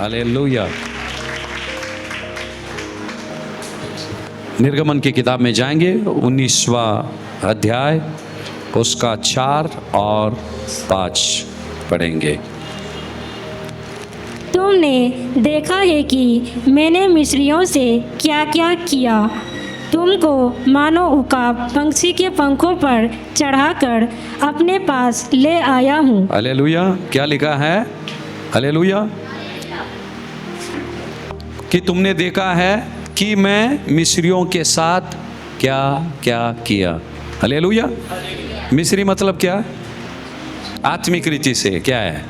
Hallelujah. निर्गमन की किताब में जाएंगे, 19वां अध्याय, उसका 4 और 5 पढ़ेंगे। तुमने देखा है कि मैंने मिस्रियों से क्या क्या किया। तुमको मानो उकाब पंछी के पंखों पर चढ़ाकर अपने पास ले आया हूँ। हालेलुया। क्या लिखा है? हालेलुया। कि तुमने देखा है कि मैं मिस्रियों के साथ क्या क्या किया। हालेलुया। मिस्री मतलब क्या? आत्मिक रीति से क्या है?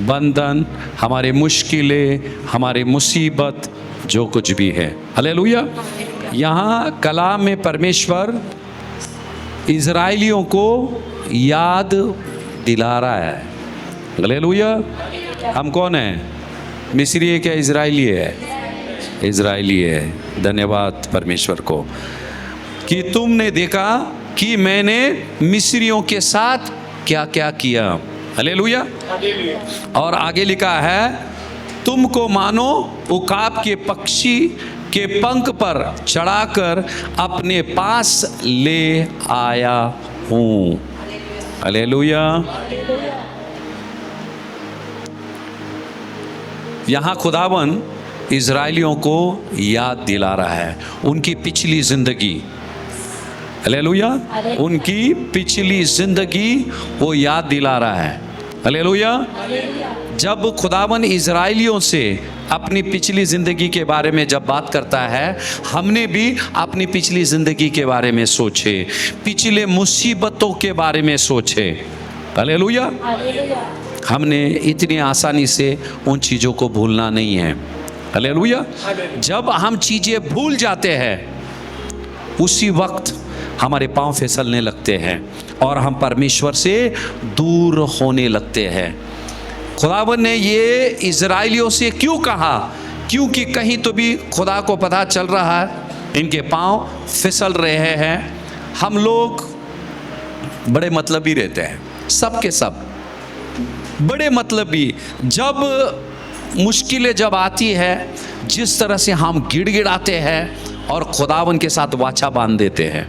बंधन, हमारे मुश्किलें, हमारे मुसीबत, जो कुछ भी है। हालेलुया। यहाँ कलाम में परमेश्वर इज़राइलियों को याद दिला रहा है। हालेलुया। हम कौन हैं? मिस्री है क्या इज़राइली है? इज़राइली है। धन्यवाद परमेश्वर को कि तुमने देखा कि मैंने मिस्रियों के साथ क्या क्या किया। हालेलुया। और आगे लिखा है, तुमको मानो उकाब के पक्षी के पंख पर चढ़ाकर अपने पास ले आया हूँ। हालेलुया। यहाँ खुदावन इज़राइलियों को याद दिला रहा है उनकी पिछली जिंदगी। हालेलुया। उनकी पिछली जिंदगी वो याद दिला रहा है। हालेलुया। जब खुदावन इज़राइलियों से अपनी पिछली ज़िंदगी के बारे में जब बात करता है, हमने भी अपनी पिछली ज़िंदगी के बारे में सोचे, पिछले मुसीबतों के बारे में सोचे। हालेलुया। हमने इतनी आसानी से उन चीज़ों को भूलना नहीं है। हालेलुया। जब हम चीज़ें भूल जाते हैं, उसी वक्त हमारे पांव फिसलने लगते हैं और हम परमेश्वर से दूर होने लगते हैं। खुदावन ने ये इज़राइलियों से क्यों कहा? क्योंकि कहीं तो भी खुदा को पता चल रहा है इनके पांव फिसल रहे हैं। हम लोग बड़े मतलबी रहते हैं, सब के सब बड़े मतलबी। जब मुश्किलें जब आती है, जिस तरह से हम गिड़गिड़ाते हैं और खुदावन के साथ वाचा बांध देते हैं,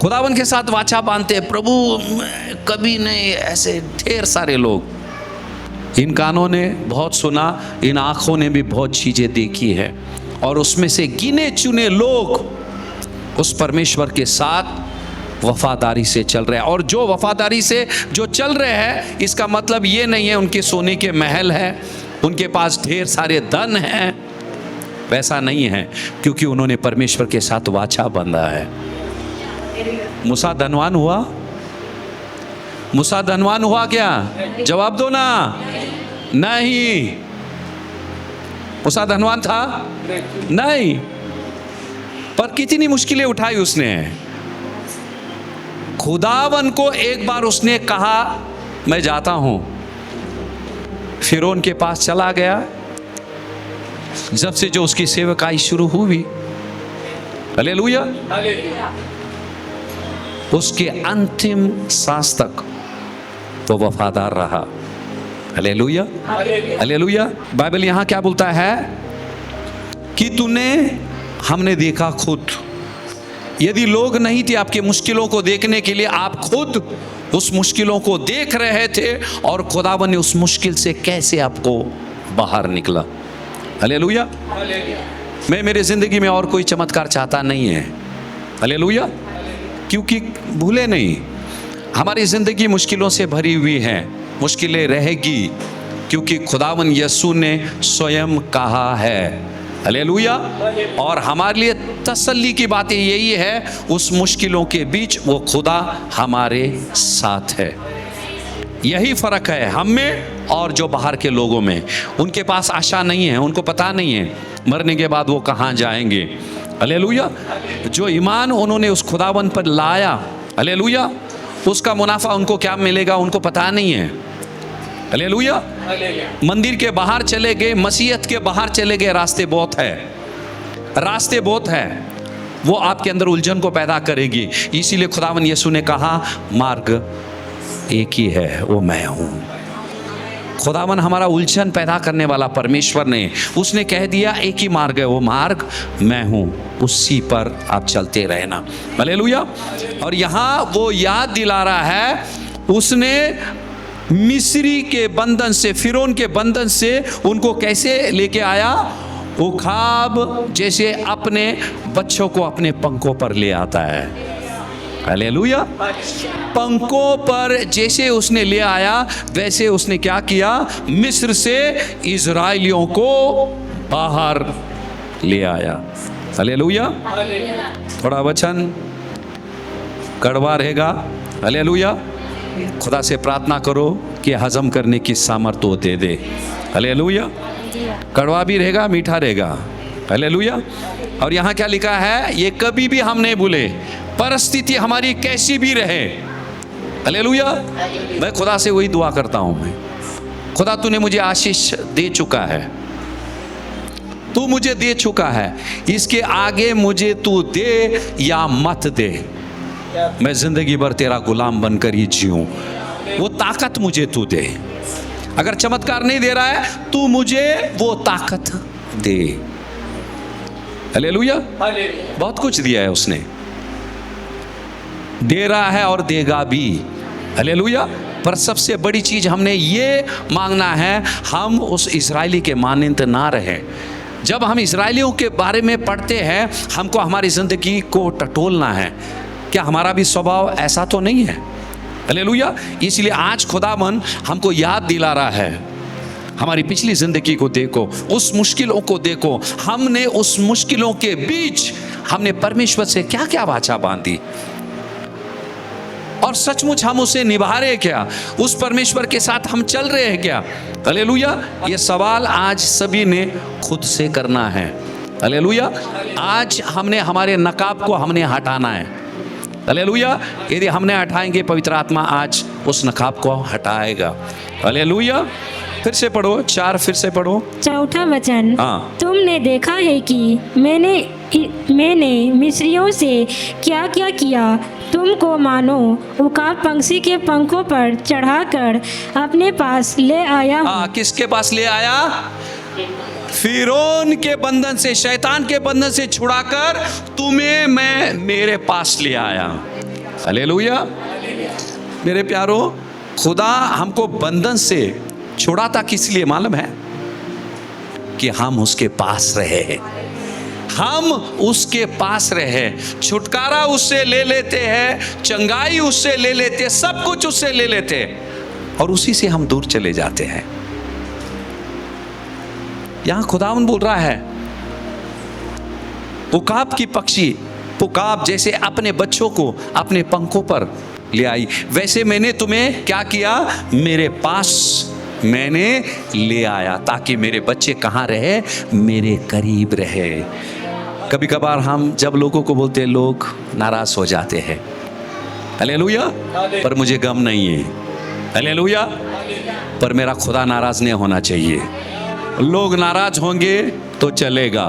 खुदावन के साथ वाचा बांधते हैं, प्रभु कभी नहीं। ऐसे ढेर सारे लोग, इन कानों ने बहुत सुना, इन आँखों ने भी बहुत चीज़ें देखी है, और उसमें से गिने चुने लोग उस परमेश्वर के साथ वफादारी से चल रहे हैं। और जो वफादारी से जो चल रहे हैं, इसका मतलब ये नहीं है उनके सोने के महल हैं, उनके पास ढेर सारे धन हैं, वैसा नहीं है, क्योंकि उन्होंने परमेश्वर के साथ वाचा बांधा है। मूसा धनवान हुआ? मूसा धनवान हुआ क्या? जवाब दो ना। नहीं। मूसा धनवान था? नहीं। पर कितनी मुश्किलें उठाई उसने। खुदावन को एक बार उसने कहा, मैं जाता हूं, फिरौन के पास चला गया। जब से जो उसकी सेवकाई शुरू हुई, हालेलुया, उसके अंतिम सांस तक तो वफादार रहा। Hallelujah, hallelujah. बाइबल यहां क्या बोलता है कि तूने, हमने देखा खुद। यदि लोग नहीं थे आपके मुश्किलों को देखने के लिए, आप खुद उस मुश्किलों को देख रहे थे, और खुदावन ने उस मुश्किल से कैसे आपको बाहर निकला। हालेलुया। मैं मेरे जिंदगी में और कोई चमत्कार चाहता नहीं है। हालेलुया। क्योंकि भूले नहीं, हमारी जिंदगी मुश्किलों से भरी हुई है, मुश्किलें रहेगी, क्योंकि खुदावन यीशु ने स्वयं कहा है। हालेलुया। और हमारे लिए तसल्ली की बात यही है, उस मुश्किलों के बीच वो खुदा हमारे साथ है। यही फर्क है हम में और जो बाहर के लोगों में। उनके पास आशा नहीं है, उनको पता नहीं है मरने के बाद वो कहाँ जाएंगे। हालेलुया। जो ईमान उन्होंने उस खुदावन पर लाया, हालेलुया, उसका मुनाफा उनको क्या मिलेगा उनको पता नहीं है। हालेलुया। मंदिर के बाहर चले गए, मसीहत के बाहर चले गए, रास्ते बहुत है, रास्ते बहुत है, वो आपके अंदर उलझन को पैदा करेगी। इसीलिए खुदावन यीशु ने कहा, मार्ग एक ही है, वो मैं हूं। खुदावन हमारा उलझन पैदा करने वाला परमेश्वर ने, उसने कह दिया एक ही मार्ग है, वो मार्ग मैं हूँ, उसी पर आप चलते रहना। हालेलुया। और यहाँ वो याद दिला रहा है, उसने मिस्री के बंधन से, फिरौन के बंधन से उनको कैसे लेके आया। उखाब जैसे अपने बच्चों को अपने पंखों पर ले आता है। हालेलुया। पंखों पर जैसे उसने ले आया, वैसे उसने क्या किया, मिस्र से इजराइलियों को बाहर ले आया। हालेलुया। थोड़ा वचन कड़वा रहेगा। हालेलुया। खुदा से प्रार्थना करो कि हजम करने की सामर्थ्य वो दे दे। हालेलुया। कड़वा भी रहेगा, मीठा रहेगा। हालेलुया। और यहाँ क्या लिखा है, ये कभी भी हम नहीं भूले, परिस्थिति हमारी कैसी भी रहे। हालेलुया। मैं खुदा से वही दुआ करता हूं, मैं खुदा तूने मुझे आशीष दे चुका है, तू मुझे दे चुका है, इसके आगे मुझे तू दे या मत दे, मैं जिंदगी भर तेरा गुलाम बनकर ही जीऊं, वो ताकत मुझे तू दे। अगर चमत्कार नहीं दे रहा है, तू मुझे वो ताकत दे। हालेलुया। बहुत कुछ दिया है उसने, दे रहा है और देगा भी। हालेलुया। पर सबसे बड़ी चीज हमने ये मांगना है, हम उस इजरायली के मानंद ना रहे। जब हम इजरायलियों के बारे में पढ़ते हैं, हमको हमारी जिंदगी को टटोलना है। क्या हमारा भी स्वभाव ऐसा तो नहीं है? हालेलुया। इसलिए आज खुदावन हमको याद दिला रहा है, हमारी पिछली जिंदगी को देखो, उस मुश्किलों को देखो, हमने उस मुश्किलों के बीच हमने परमेश्वर से क्या क्या वाचा बांधी, और सचमुच हम उसे निभा रहे क्या, उस परमेश्वर के साथ हम चल रहे हैं क्या। हालेलुया। ये सवाल आज सभी ने खुद से करना है। हालेलुया। आज हमने हमारे नकाब को हमने हटाना है। हालेलुया। यदि हमने हटाएंगे, पवित्र आत्मा आज उस नकाब को हटाएगा। हालेलुया। फिर से पढ़ो, 4 फिर से पढ़ो। चौथा वचन, हाँ। तुमने देखा है कि मैंने मिस्रियों से क्या क्या किया, तुमको मानो उकाब पंछी के पंखों पर चढ़ाकर अपने पास ले आया हूँ। किसके पास ले आया? फिरौन के बंधन से, शैतान के बंधन से छुड़ाकर तुम्हें मैं मेरे पास ले आया। हालेलुया। मेरे प्यारो, खुदा हमको बंधन से छुड़ाता किस लिए मालूम है? कि हम उसके पास रहे, हम उसके पास रहे, छुटकारा उससे ले लेते हैं, चंगाई उससे ले लेते, सब कुछ उससे ले लेते, और उसी से हम दूर चले जाते हैं। यहां खुदावन बोल रहा है, उकाब की पक्षी उकाब जैसे अपने बच्चों को अपने पंखों पर ले आई, वैसे मैंने तुम्हें क्या किया, मेरे पास मैंने ले आया, ताकि मेरे बच्चे कहाँ रहे, मेरे करीब रहे। कभी कभार हम जब लोगों को बोलते हैं, लोग नाराज हो जाते हैं। हालेलुया। पर मुझे गम नहीं है। हालेलुया। पर मेरा खुदा नाराज नहीं होना चाहिए। लोग नाराज होंगे तो चलेगा,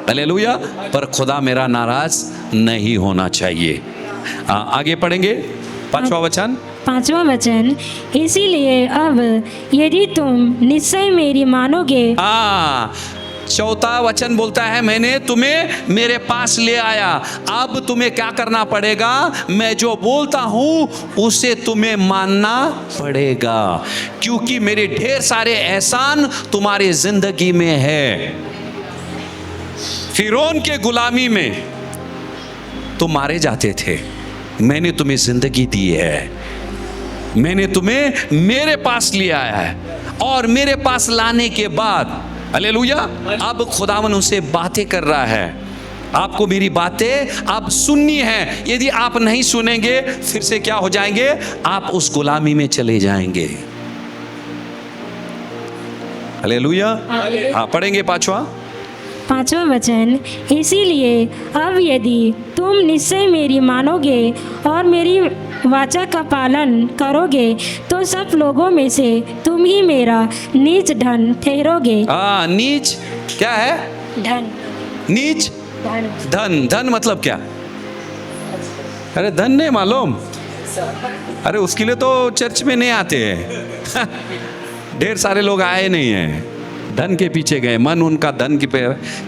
हालेलुया, पर खुदा मेरा नाराज नहीं होना चाहिए। आगे पढ़ेंगे 5वां वचन। 5वां वचन, इसीलिए अब यदि तुम निश्चय मेरी मानोगे। चौथा वचन बोलता है, मैंने तुम्हें मेरे पास ले आया, अब तुम्हें क्या करना पड़ेगा, मैं जो बोलता हूं उसे तुम्हें मानना पड़ेगा, क्योंकि मेरे ढेर सारे एहसान तुम्हारे जिंदगी में है। फिरौन के गुलामी में तुम मारे जाते थे, मैंने तुम्हें जिंदगी दी है, मैंने तुम्हें मेरे पास ले आया है, और मेरे पास लाने के बाद, हालेलुया, अब खुदावन उनसे बातें कर रहा है। आपको मेरी बातें अब सुननी है, यदि आप नहीं सुनेंगे फिर से क्या हो जाएंगे, आप उस गुलामी में चले जाएंगे। हालेलुया। हाँ, पढ़ेंगे 5वां वचन, इसीलिए अब यदि तुम निश्चय मेरी मानोगे और मेरी वाचा का पालन करोगे, तो सब लोगों में से तुम ही मेरा नीच धन ठहरोगे। नीच क्या है? धन। नीच धन। धन मतलब क्या? अरे धन नहीं मालूम? अरे उसके लिए तो चर्च में नहीं आते हैं। ढेर सारे लोग आए नहीं हैं, धन के पीछे गए, मन उनका धन के पे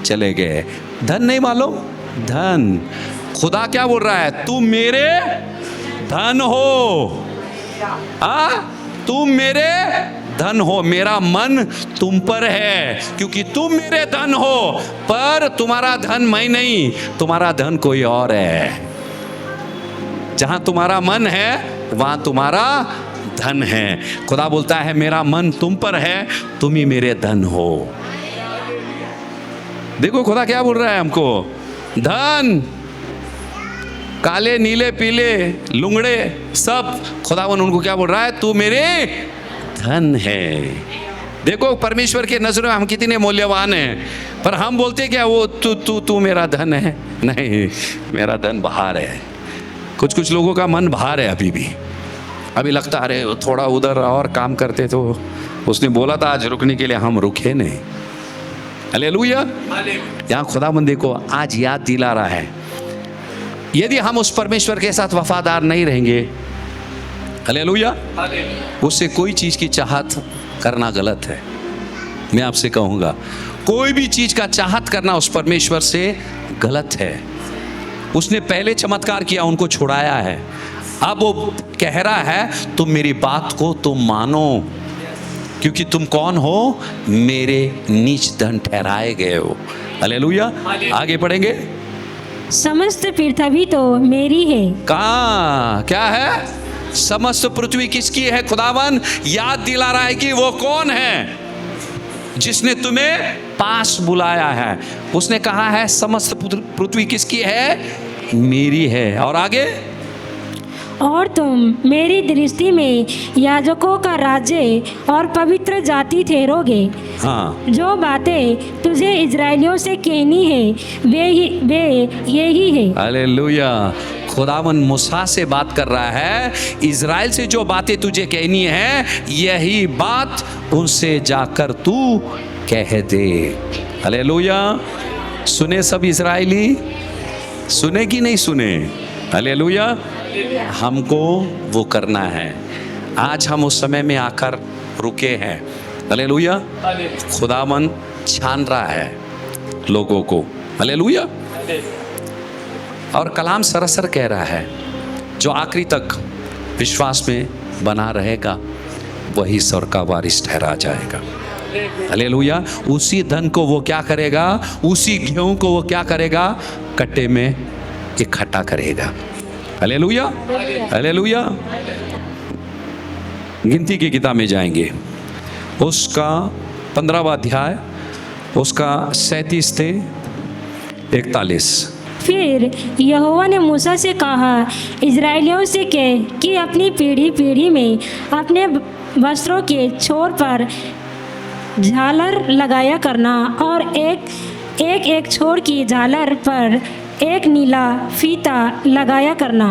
चले गए। धन नहीं मालूम, धन। खुदा क्या बोल रहा है? तू मेरे धन हो, तुम मेरे धन हो, मेरा मन तुम पर है, क्योंकि तुम मेरे धन हो। पर तुम्हारा धन मैं नहीं, तुम्हारा धन कोई और है। जहां तुम्हारा मन है वहां तुम्हारा धन है। खुदा बोलता है मेरा मन तुम पर है, तुम ही मेरे धन हो। देखो खुदा क्या बोल रहा है हमको, धन, काले नीले पीले लुंगड़े सब, खुदावन उनको क्या बोल रहा है? तू मेरे धन है। देखो परमेश्वर के नजरों में हम कितने मूल्यवान हैं, पर हम बोलते क्या वो तू मेरा धन है? नहीं, मेरा धन बाहर है। कुछ लोगों का मन बाहर है अभी लगता है अरे थोड़ा उधर और काम करते तो। उसने बोला था आज रुकने के लिए, हम रुके नहीं। हालेलुया। यहाँ खुदावन देखो आज याद दिला रहा है, यदि हम उस परमेश्वर के साथ वफादार नहीं रहेंगे, हालेलुया, उससे कोई चीज की चाहत करना गलत है। मैं आपसे कहूंगा कोई भी चीज का चाहत करना उस परमेश्वर से गलत है। उसने पहले चमत्कार किया, उनको छुड़ाया है। अब वो कह रहा है तुम मेरी बात को तुम मानो, क्योंकि तुम कौन हो? मेरे नीच धन ठहराए गए हो। हालेलुया। आगे पढ़ेंगे। समस्त पृथ्वी तो मेरी है। कहाँ क्या है? समस्त पृथ्वी किसकी है? खुदावन याद दिला रहा है कि वो कौन है जिसने तुम्हें पास बुलाया है। उसने कहा है समस्त पृथ्वी किसकी है? मेरी है। और आगे, और तुम मेरी दृष्टि में याजकों का राज्य और पवित्र जाति ठहरोगे। हाँ, जो बातें तुझे इजराइलियों से कहनी है वे यही है। हालेलुया। खुदावन मूसा से बात कर रहा है, इजराइल से जो बातें तुझे कहनी है यही बात उनसे जाकर तू कह दे। हालेलुया। सुने सब इजराइली? सुने कि नहीं सुने? हालेलुया। हमको वो करना है। आज हम उस समय में आकर रुके हैं। हालेलुया। खुदावन छान रहा है लोगों को। हालेलुया। और कलाम सरसर कह रहा है जो आखिरी तक विश्वास में बना रहेगा वही स्वर का वारिस ठहरा जाएगा। हालेलुया। उसी धन को वो क्या करेगा? उसी गेहूं को वो क्या करेगा? कट्टे में इकट्ठा करेगा। हालेलुया। हालेलुया। गिनती की किताब में जाएंगे, उसका 15वां अध्याय, उसका 37 से 41। फिर यहोवा ने मूसा से कहा, इजराइलियों से कह कि अपनी पीढ़ी पीढ़ी में अपने वस्त्रों के छोर पर झालर लगाया करना, और एक छोर की झालर पर एक नीला फीता लगाया करना,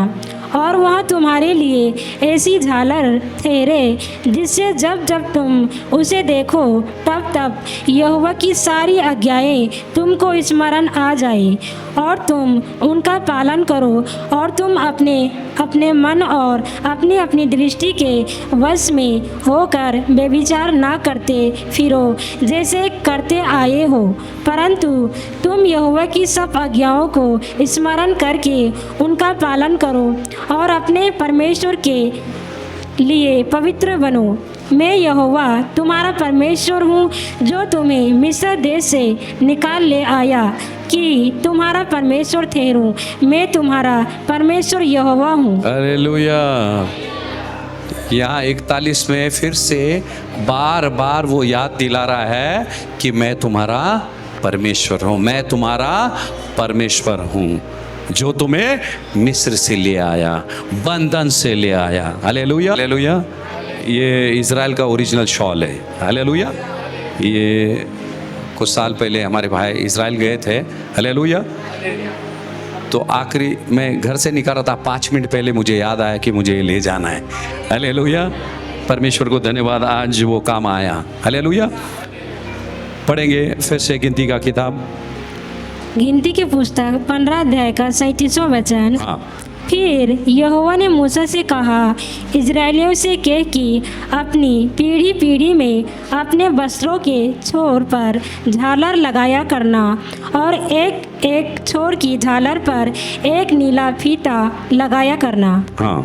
और वह तुम्हारे लिए ऐसी झालर ठहरे जिससे जब जब तुम उसे देखो तब तब यहोवा की सारी आज्ञाएं तुमको स्मरण आ जाए और तुम उनका पालन करो, और तुम अपने मन और अपनी दृष्टि के वश में होकर व्यभिचार ना करते फिरो जैसे करते आए हो, परंतु तुम यहोवा की सब आज्ञाओं को स्मरण करके उनका पालन करो और अपने परमेश्वर के लिए पवित्र बनो। मैं यहोवा तुम्हारा परमेश्वर हूँ जो तुम्हें मिस्र देश से निकाल ले आया कि तुम्हारा परमेश्वर ठहरूं। मैं तुम्हारा परमेश्वर यहोवा हूँ। हालेलुया। यहाँ 41 में फिर से बार बार वो याद दिला रहा है कि मैं तुम्हारा परमेश्वर हूँ, मैं तुम्हारा परमेश्वर हूँ जो तुम्हें मिस्र से ले आया, बंधन से ले आया। हालेलुया। हालेलुया। ये इज़राइल का ओरिजिनल शॉल है। हालेलुया। ये कुछ साल पहले हमारे भाई इज़राइल गए थे। हालेलुया। तो आखिरी मैं घर से निकल रहा था, 5 मिनट पहले मुझे याद आया कि मुझे ले जाना है। हालेलुया। परमेश्वर को धन्यवाद, आज वो काम आया। हालेलुया। पढ़ेंगे फिर से गिनती का किताब, गिनती की पुस्तक 15 अध्याय का 37वां वचन। हाँ। फिर यहोवा ने मूसा से कहा, इजराइलियों से कह कि अपनी पीढ़ी पीढ़ी में अपने वस्त्रों के छोर पर झालर लगाया करना, और एक एक छोर की झालर पर एक नीला फीता लगाया करना। हाँ,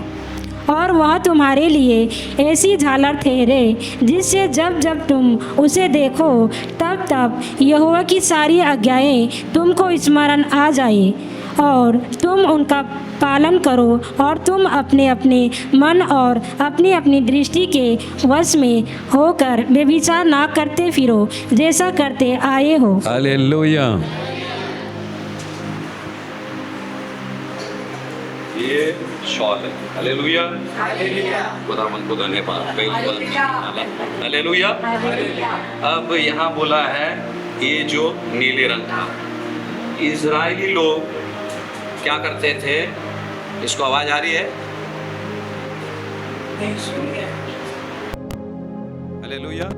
और वह तुम्हारे लिए ऐसी झालर ठहरे जिससे जब जब तुम उसे देखो तब तब यहोवा की सारी आज्ञाएं तुमको स्मरण आ जाए, और तुम उनका पालन करो, और तुम अपने अपने मन और अपनी अपनी दृष्टि के वश में होकर व्यभिचार ना करते फिरो, जैसा करते आए हो। हालेलुया। ये शॉल है। हालेलुया। खुदावंद को धन्यवाद। हालेलुया। अब यहाँ बोला है ये जो नीले रंग था, इजरायली लोग क्या करते थे? इसको आवाज आ रही है? हालेलुया।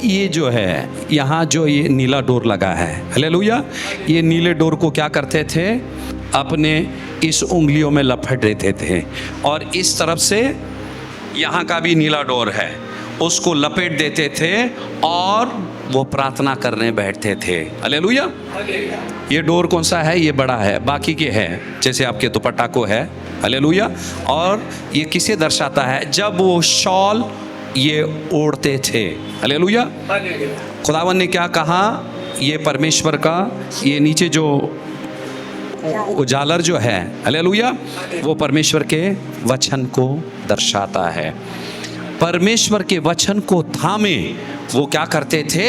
ये जो है यहाँ जो ये नीला डोर लगा है, हालेलुया, ये नीले डोर को क्या करते थे? अपने इस उंगलियों में लपेट देते थे, और इस तरफ से यहाँ का भी नीला डोर है, उसको लपेट देते थे और वो प्रार्थना करने बैठते थे। हालेलुया। ये डोर कौन सा है? ये बड़ा है, बाकी के है जैसे आपके दुपट्टा को है। हालेलुया। और ये किसे दर्शाता है? जब वो शॉल ये ओढ़ते थे। हालेलुया। खुदावन ने क्या कहा? ये परमेश्वर का ये नीचे जो उजालर जो है, हालेलुया, वो परमेश्वर के वचन को दर्शाता है। परमेश्वर के वचन को थामे वो क्या करते थे?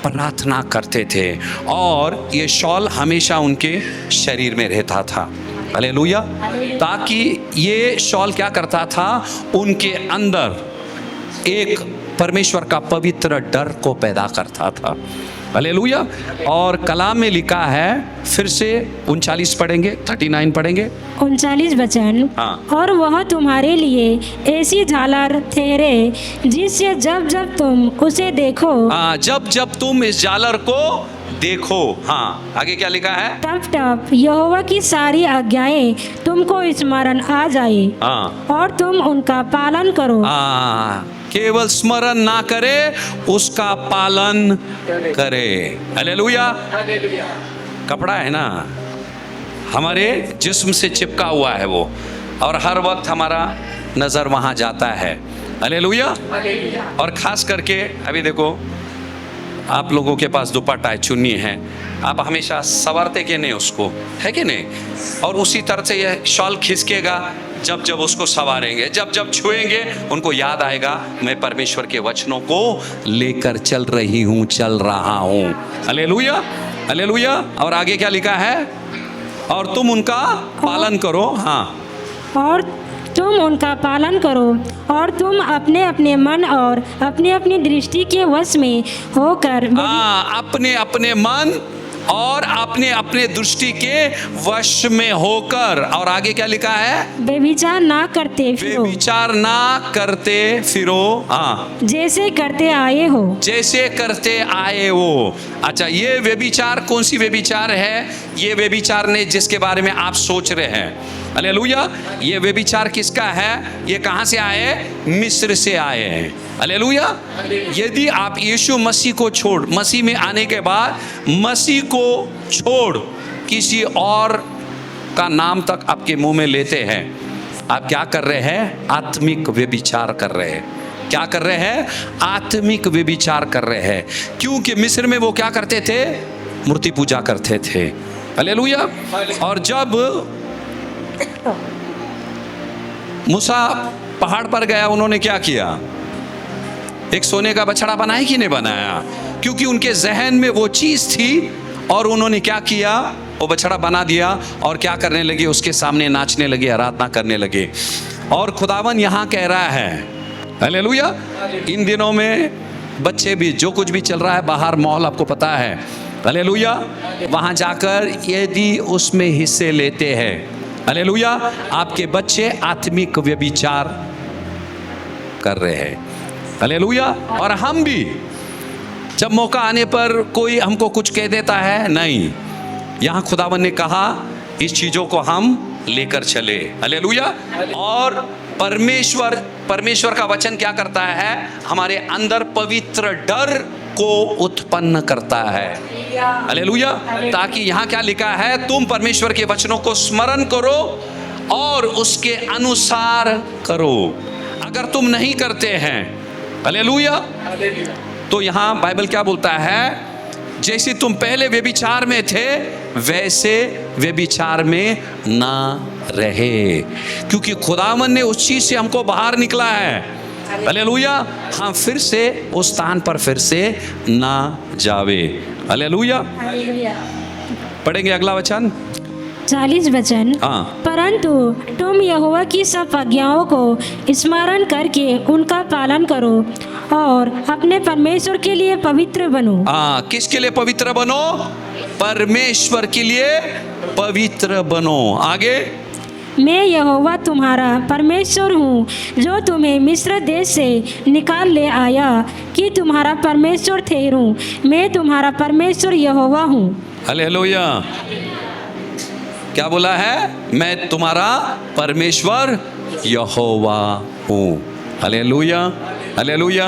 प्रार्थना करते थे, और ये शॉल हमेशा उनके शरीर में रहता था। हालेलुया। ताकि ये शॉल क्या करता था? उनके अंदर एक परमेश्वर का पवित्र डर को पैदा करता था। हालेलुया। और कलाम में लिखा है, फिर से 39 पढ़ेंगे, 39 पढ़ेंगे, 39 वचन। हाँ। और वह तुम्हारे लिए ऐसी झालर ठहरे जिससे जब जब तुम उसे देखो, जब जब तुम इस झालर को देखो। हाँ, आगे क्या लिखा है? तब तब यहोवा की सारी आज्ञाएं तुमको स्मरण आ जाए, हाँ, और तुम उनका पालन करो। केवल स्मरण ना करे, उसका पालन करे। हालेलुया। कपड़ा है ना, हमारे जिस्म से चिपका हुआ है वो, और हर वक्त हमारा नजर वहां जाता है। हालेलुया। और खास करके अभी देखो, आप लोगों के पास दुपट्टा है, चुन्नी है, आप हमेशा संवारते के नहीं उसको, है कि नहीं? और उसी तरह से यह शॉल खिसकेगा, जब जब उसको संवारेंगे, जब जब छुएंगे, उनको याद आएगा मैं परमेश्वर के वचनों को लेकर चल रही हूँ, चल रहा हूँ। हालेलुया। हालेलुया। और आगे क्या लिखा है? और तुम उनका पालन करो। हाँ, और तुम उनका पालन करो, और तुम अपने अपने मन और अपनी अपनी दृष्टि के वश में होकर अपने अपने मन और अपने अपने दृष्टि के वश में होकर, और आगे क्या लिखा है? व्यभिचार ना करते फिरो, व्यभिचार ना करते फिरो। हाँ, जैसे करते आए हो। जैसे करते आए हो। अच्छा, ये व्यभिचार कौन सी व्यभिचार है? ये व्यभिचार ने जिसके बारे में आप सोच रहे हैं, हालेलुया, ये व्यभिचार किसका है? ये कहाँ से आए? मिस्र से आए हैं। हालेलुया। यदि आप यीशु मसीह को छोड़, मसीह में आने के बाद मसीह को छोड़ किसी और का नाम तक आपके मुंह में लेते हैं, आप क्या कर रहे हैं? आत्मिक व्यभिचार कर रहे हैं। क्या कर रहे हैं? आत्मिक व्यभिचार कर रहे हैं। क्योंकि मिस्र में वो क्या करते थे? मूर्ति पूजा करते थे। हालेलुया। और जब मूसा पहाड़ पर गया, उन्होंने क्या किया? एक सोने का बछड़ा बनाया कि नहीं बनाया? क्योंकि उनके जहन में वो चीज थी, और उन्होंने क्या किया? वो बछड़ा बना दिया, और क्या करने लगे? उसके सामने नाचने लगे, आराधना करने लगे। और खुदावन यहाँ कह रहा है, हालेलुया, इन दिनों में बच्चे भी, जो कुछ भी चल रहा है बाहर माहौल आपको पता है, हालेलुया, वहाँ जाकर यदि उसमें हिस्से लेते हैं, हालेलुया, आपके बच्चे आत्मिक व्यभिचार कर रहे हैं। हालेलुया। और हम भी जब मौका आने पर कोई हमको कुछ कह देता है, नहीं, यहाँ खुदावन ने कहा इस चीज़ों को हम लेकर चले। हालेलुया। और परमेश्वर का वचन क्या करता है? हमारे अंदर पवित्र डर को उत्पन्न करता है। हालेलुया। ताकि यहाँ क्या लिखा है? तुम परमेश्वर के वचनों को स्मरण करो और उसके अनुसार करो। अगर तुम नहीं करते हैं, हालेलुया, तो यहाँ बाइबल क्या बोलता है? जैसे तुम पहले व्यभिचार में थे वैसे व्यभिचार में ना रहे, क्योंकि खुदावन ने उस चीज से हमको बाहर निकला है। हालेलुया। हम फिर से उस स्थान पर फिर से ना जावे। हालेलुया। पढ़ेंगे अगला वचन, 40 वचन। हाँ। परंतु तुम यहोवा की सब आज्ञाओं को स्मरण करके उनका पालन करो और अपने परमेश्वर के लिए पवित्र बनो। हाँ, किसके लिए पवित्र बनो? परमेश्वर के लिए पवित्र बनो। आगे, मैं यहोवा तुम्हारा परमेश्वर हूँ जो तुम्हें मिस्र देश से निकाल ले आया कि तुम्हारा परमेश्वर ठहरूं। मैं तुम्हारा परमेश्वर यहोवा हूँ। हालेलुया। क्या बोला है? मैं तुम्हारा परमेश्वर यहोवा हूँ। Hallelujah, hallelujah.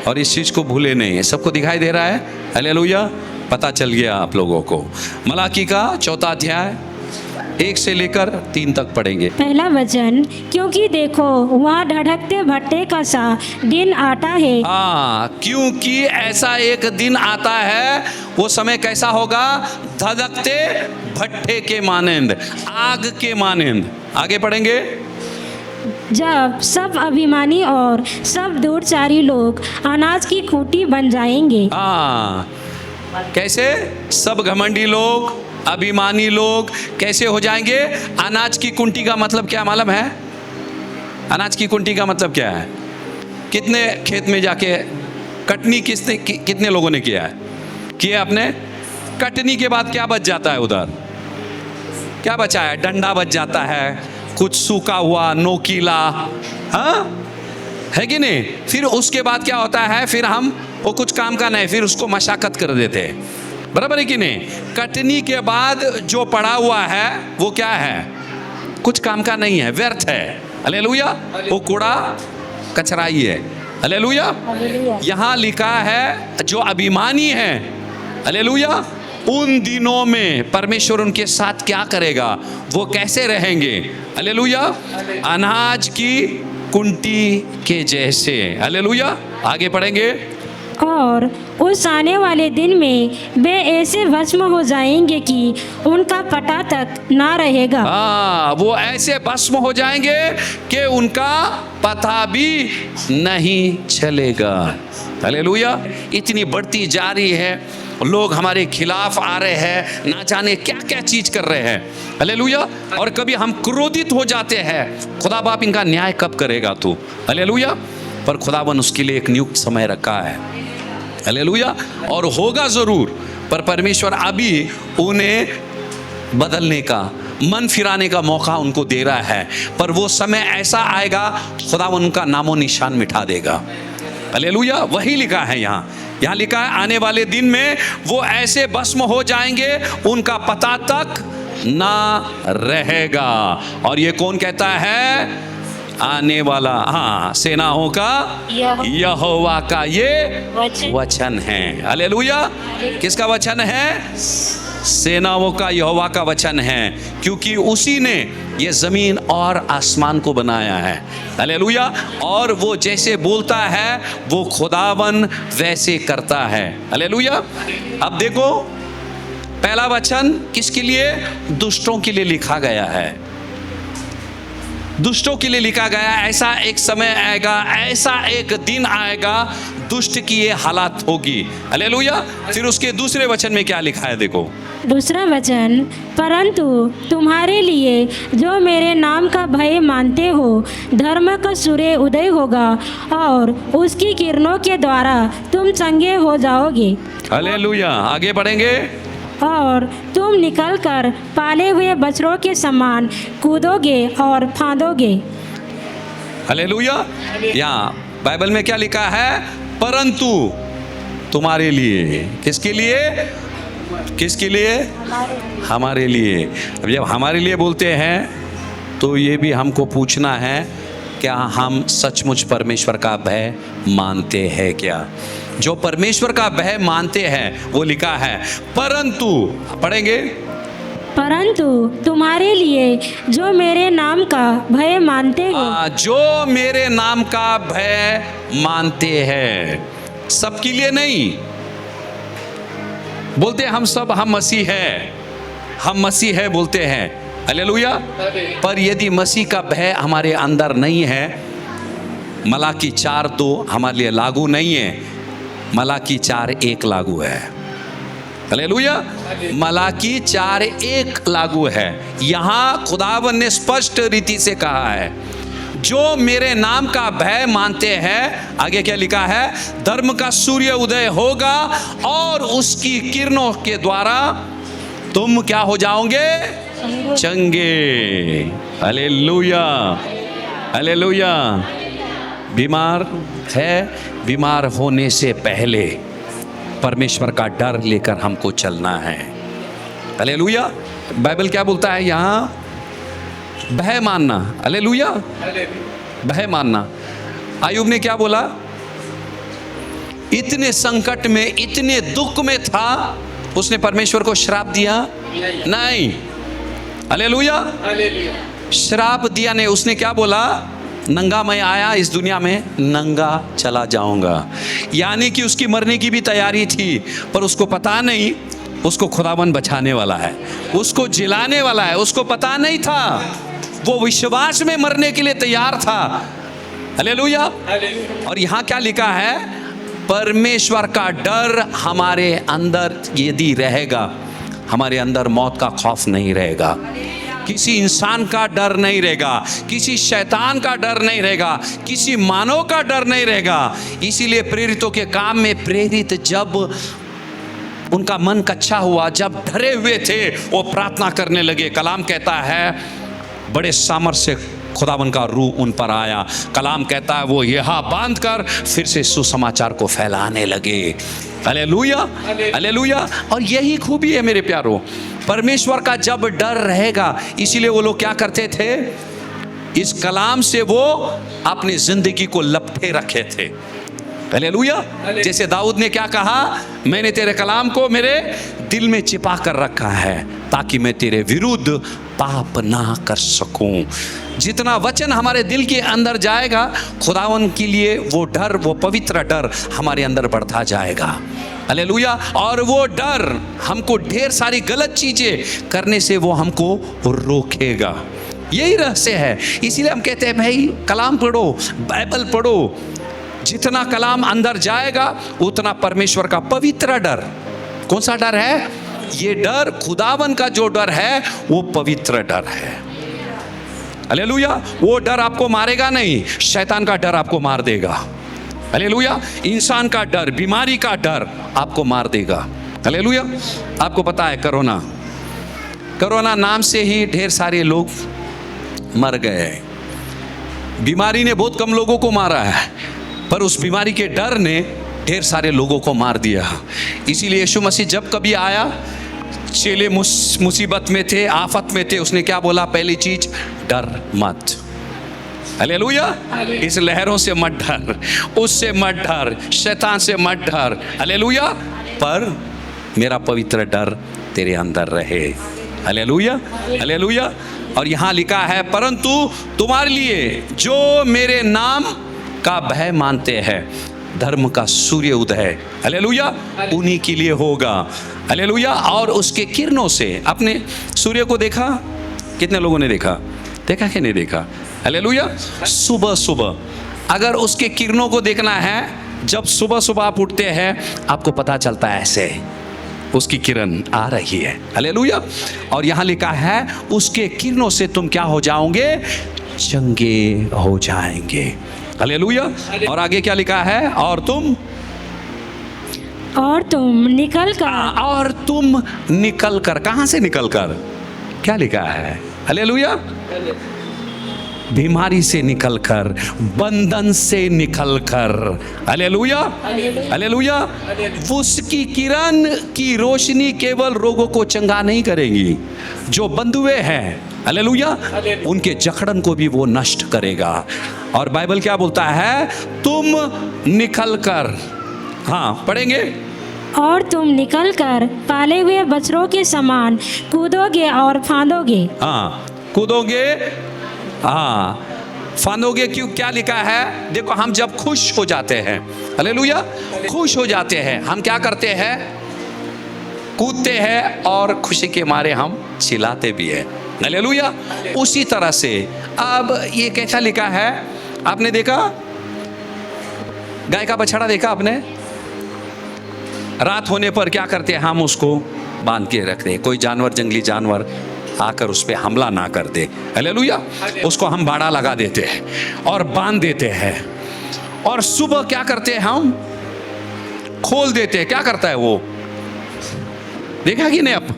और इस चीज को भूले नहीं, सबको दिखाई दे रहा है। हालेलुया। पता चल गया आप लोगों को। मलाकी का 4 अध्याय 1 से लेकर 3 तक पढ़ेंगे। पहला वचन, क्योंकि देखो वहाँ ढढ़कते भट्टे का सा दिन आता है। हाँ, क्योंकि ऐसा एक दिन आता है। वो समय कैसा होगा? धधकते भट्टे के मानंद, आग के मानंद। आगे पढ़ेंगे। जब सब अभिमानी और सब दूरचारी लोग अनाज की खूंटी बन जाएंगे। हाँ, कैसे? सब घमंडी लोग, अभिमानी लोग कैसे हो जाएंगे? अनाज की कुंटी का मतलब क्या मालूम है? अनाज की कुंटी का मतलब क्या है? कितने खेत में जाके कटनी कितने लोगों ने किया है? किया आपने? कटनी के बाद क्या बच जाता है? उधर क्या बचा है? डंडा बच जाता है, कुछ सूखा हुआ नोकीला, हाँ है कि नहीं? फिर उसके बाद क्या होता है? फिर हम वो कुछ काम का नहीं, फिर उसको मशाकत कर देते हैं। बराबर है कि नहीं? कटनी के बाद जो पड़ा हुआ है वो क्या है? कुछ काम का नहीं है, व्यर्थ है। हालेलुया। वो कूड़ा कचरा ही है। हालेलुया। यहाँ लिखा है जो अभिमानी है, हालेलुया, उन दिनों में परमेश्वर उनके साथ क्या करेगा? वो कैसे रहेंगे? हालेलुया। अनाज की कुंटी के जैसे। हालेलुया। आगे पढ़ेंगे। और उस आने वाले दिन में वे ऐसे भस्म हो जाएंगे कि उनका पता तक ना रहेगा। हाँ, वो ऐसे भस्म हो जाएंगे कि उनका पता भी नहीं चलेगा। हालेलुया। इतनी बढ़ती जा रही है, लोग हमारे खिलाफ आ रहे हैं, ना जाने क्या क्या चीज कर रहे हैं। हालेलुया। और कभी हम क्रोधित हो जाते हैं, खुदा बाप इनका न्याय कब करेगा तू? हालेलुया। पर खुदावन उसके लिए एक नियुक्त समय रखा है। हालेलुया। और होगा जरूर, पर परमेश्वर अभी उन्हें बदलने का, मन फिराने का मौका उनको दे रहा है। पर वो समय ऐसा आएगा, खुदावन उनका नामो निशान मिटा देगा। हालेलुया। वही लिखा है यहाँ लिखा है, आने वाले दिन में वो ऐसे भस्म हो जाएंगे उनका पता तक ना रहेगा। और ये कौन कहता है? आने वाला, हाँ, सेनाओं का यहोवा का ये वचन है। हालेलुया। किसका वचन है? सेनाओं का यहोवा का वचन है, क्योंकि उसी ने ये जमीन और आसमान को बनाया है। हालेलुया। और वो जैसे बोलता है वो खुदावन वैसे करता है। हालेलुया। अब देखो, पहला वचन किसके लिए? दुष्टों के लिए लिखा गया है। दुष्टों के लिए लिखा गया। ऐसा एक समय आएगा, ऐसा एक दिन आएगा, दुष्ट की ये हालत होगी। हालेलुया। फिर उसके दूसरे वचन में क्या लिखा है? देखो दूसरा वचन, परंतु तुम्हारे लिए जो मेरे नाम का भय मानते हो, धर्म का सूर्य उदय होगा और उसकी किरणों के द्वारा तुम चंगे हो जाओगे। हालेलुया। आगे बढ़ेंगे। और तुम निकलकर पाले हुए बछड़ों के समान कूदोगे और फांदोगे। हालेलुया। यहाँ बाइबल में क्या लिखा है? परंतु तुम्हारे लिए। किसके लिए? किसके लिए? हमारे लिए। अब जब हमारे लिए बोलते हैं तो ये भी हमको पूछना है, क्या हम सचमुच परमेश्वर का भय मानते हैं क्या? जो परमेश्वर का भय मानते हैं वो लिखा है, परंतु पढ़ेंगे, परंतु तुम्हारे लिए जो मेरे नाम का भय मानते हो, जो मेरे नाम का भय मानते हैं, सबके लिए नहीं। बोलते हम सब हम मसीह है, हम मसीह है बोलते हैं, हालेलुया। पर यदि मसीह का भय हमारे अंदर नहीं है, मलाकी 4:2 हमारे लिए लागू नहीं है, मलाकी 4:1 लागू है, हालेलुया। मलाकी 4:1 लागू है। यहां खुदावन ने स्पष्ट रीति से कहा है, जो मेरे नाम का भय मानते हैं, आगे क्या लिखा है, धर्म का सूर्य उदय होगा और उसकी किरणों के द्वारा तुम क्या हो जाओगे, चंगे। Hallelujah, hallelujah. बीमार है, बीमार होने से पहले परमेश्वर का डर लेकर हमको चलना है, हालेलुया। बाइबल क्या बोलता है यहां, भय मानना, हालेलुया, भय मानना। आयुब ने क्या बोला, इतने संकट में, इतने दुख में था, उसने परमेश्वर को श्राप दिया नहीं, हालेलुया, श्राप दिया नहीं। उसने क्या बोला, नंगा मैं आया इस दुनिया में, नंगा चला जाऊंगा। यानी कि उसकी मरने की भी तैयारी थी, पर उसको पता नहीं उसको खुदावन बचाने वाला है, उसको जिलाने वाला है, उसको पता नहीं था। वो विश्वास में मरने के लिए तैयार था, हालेलुया। और यहाँ क्या लिखा है, परमेश्वर का डर हमारे अंदर यदि रहेगा, हमारे अंदर मौत का खौफ नहीं रहेगा, किसी इंसान का डर नहीं रहेगा, किसी शैतान का डर नहीं रहेगा, किसी मानव का डर नहीं रहेगा। इसीलिए प्रेरितों के काम में प्रेरित जब उनका मन कच्चा हुआ, जब डरे हुए थे, वो प्रार्थना करने लगे। कलाम कहता है बड़े सामर्थ्य से खुदावन का रूह उन पर आया। कलाम कहता है वो यहाँ बांध कर फिर से सुसमाचार को फैलाने लगे, हालेलुया, हालेलुया। और यही खूबी है मेरे प्यारों, परमेश्वर का जब डर रहेगा, इसीलिए वो लोग क्या करते थे, इस कलाम से वो अपनी जिंदगी को लपटे रखे थे, हालेलुया। जैसे दाऊद ने क्या कहा, मैंने तेरे कलाम को मेरे दिल में छिपा कर रखा है ताकि मैं तेरे विरुद्ध पाप ना कर सकूं। जितना वचन हमारे दिल के अंदर जाएगा, खुदावन के लिए वो डर, वो पवित्र डर हमारे अंदर बढ़ता जाएगा, हालेलुया। और वो डर हमको ढेर सारी गलत चीजें करने से वो हमको रोकेगा। यही रहस्य है। इसीलिए हम कहते हैं भाई कलाम पढ़ो, बाइबल पढ़ो। जितना कलाम अंदर जाएगा उतना परमेश्वर का पवित्र डर, कौन सा डर है, ये डर, खुदावन का जो डर है वो पवित्र डर है, हालेलुया। वो डर आपको मारेगा नहीं, शैतान का डर आपको मार देगा, हालेलुया। इंसान का डर, बीमारी का डर आपको मार देगा, हालेलुया। आपको पता है कोरोना नाम से ही ढेर सारे लोग मर गए। बीमारी ने बहुत कम लोगों को मारा है, पर उस बीमारी के डर ने ढेर सारे लोगों को मार दिया। इसीलिए यीशु मसीह जब कभी आया, चेले मुसीबत में थे, आफत में थे, उसने क्या बोला, पहली चीज डर मत, हालेलुया। इस लहरों से मत डर, उससे मत डर, शैतान से मत डर, हालेलुया। पर मेरा पवित्र डर तेरे अंदर रहे, हालेलुया, हालेलुया। और यहाँ लिखा है, परंतु तुम्हारे लिए जो मेरे नाम का भय मानते हैं, धर्म का सूर्य उदय, हालेलुया, उन्हीं के लिए होगा, हालेलुया। और उसके किरणों से, अपने सूर्य को देखा, कितने लोगों ने देखा, देखा कि नहीं देखा, हालेलुया। सुबह सुबह अगर उसके किरणों को देखना है, जब सुबह सुबह आप उठते हैं, आपको पता चलता है ऐसे उसकी किरण आ रही है, हालेलुया। और यहाँ लिखा है, उसके किरणों से तुम क्या हो जाओगे, चंगे हो जाएंगे, हालेलुया। और आगे क्या लिखा है, और तुम निकल कर, कहां से निकल कर, क्या लिखा है, हालेलुया, बीमारी से निकलकर, बंधन से निकलकर, हालेलुया, हालेलुया। उसकी किरण की रोशनी केवल रोगों को चंगा नहीं करेगी, जो बंधुए हैं हालेलुया। उनके जकड़न को भी वो नष्ट करेगा। और बाइबल क्या बोलता है, तुम निकल कर, हाँ पढ़ेंगे, और तुम निकलकर पाले हुए बछड़ों के समान कूदोगे और फांदोगे। हाँ कूदोगे, हाँ फांदोगे। क्यों, क्या लिखा है, देखो हम जब खुश हो जाते हैं, हालेलुया, खुश हो जाते हैं, हम क्या करते हैं, कूदते हैं और खुशी के मारे हम चिल्लाते भी हैं, हालेलुया। उसी तरह से अब ये कैसा लिखा है, आपने देखा गाय का बछड़ा देखा आपने, रात होने पर क्या करते हैं, हम उसको बांध के रखते हैं, कोई जानवर, जंगली जानवर आकर उस पर हमला ना कर दे, हालेलुया। उसको हम बाड़ा लगा देते हैं और बांध देते हैं, और सुबह क्या करते हैं, हम खोल देते हैं। क्या करता है वो, देखा कि नहीं, अब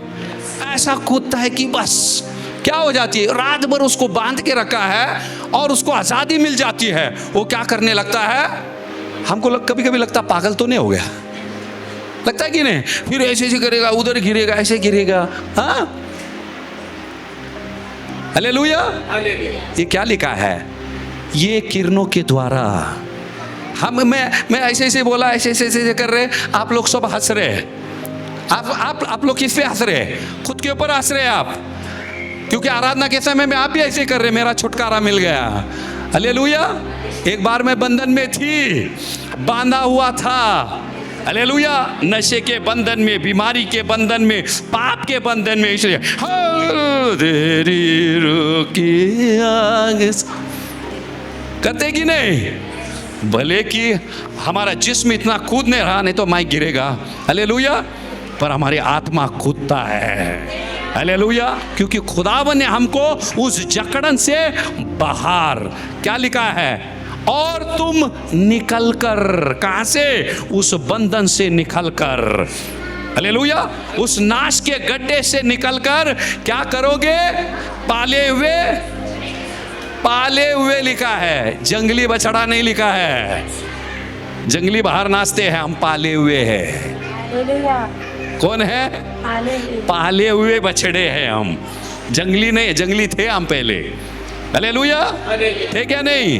ऐसा कूदता है कि बस क्या हो जाती है, रात भर उसको बांध के रखा है और उसको आजादी मिल जाती है, वो क्या करने लगता है, हमको कभी कभी लगता पागल तो नहीं हो गया, लगता है कि नहीं, फिर ऐसे ऐसे करेगा, उधर गिरेगा, ऐसे गिरेगा, हाँ हालेलुया। ये क्या लिखा है, ये किरणों के द्वारा हम, मैं ऐसे ऐसे बोला, ऐसे ऐसे ऐसे कर रहे, आप लोग सब हंस रहे हैं, आप लोग किस पे हंस रहे हैं, खुद के ऊपर हंस रहे हैं आप, क्योंकि आराधना के समय में आप भी ऐसे कर रहे, मेरा छुटकारा मिल गया, हालेलुया। एक बार मैं बंधन में थी, बांधा हुआ था, हालेलुया, नशे के बंधन में, बीमारी के बंधन में, पाप के बंधन में, इसलिए तेरी रोकी आगे करते कि नहीं, भले कि हमारा जिस्म इतना कूद नहीं रहा, नहीं तो माइक गिरेगा, हालेलुया, पर हमारी आत्मा कूदता है, हालेलुया, क्योंकि खुदावन ने हमको उस जकड़न से बाहर, क्या लिखा है, और तुम निकलकर, कहां से, उस बंधन से निकलकर, हालेलुया, उस नाश के गड्ढे से निकलकर क्या करोगे, पाले हुए लिखा है, जंगली बछड़ा नहीं लिखा है, जंगली बाहर नाचते हैं, हम पाले हुए हैं, कौन है, पाले हुए बछड़े हैं हम, जंगली नहीं, जंगली थे हम पहले, हालेलुया, थे क्या नहीं,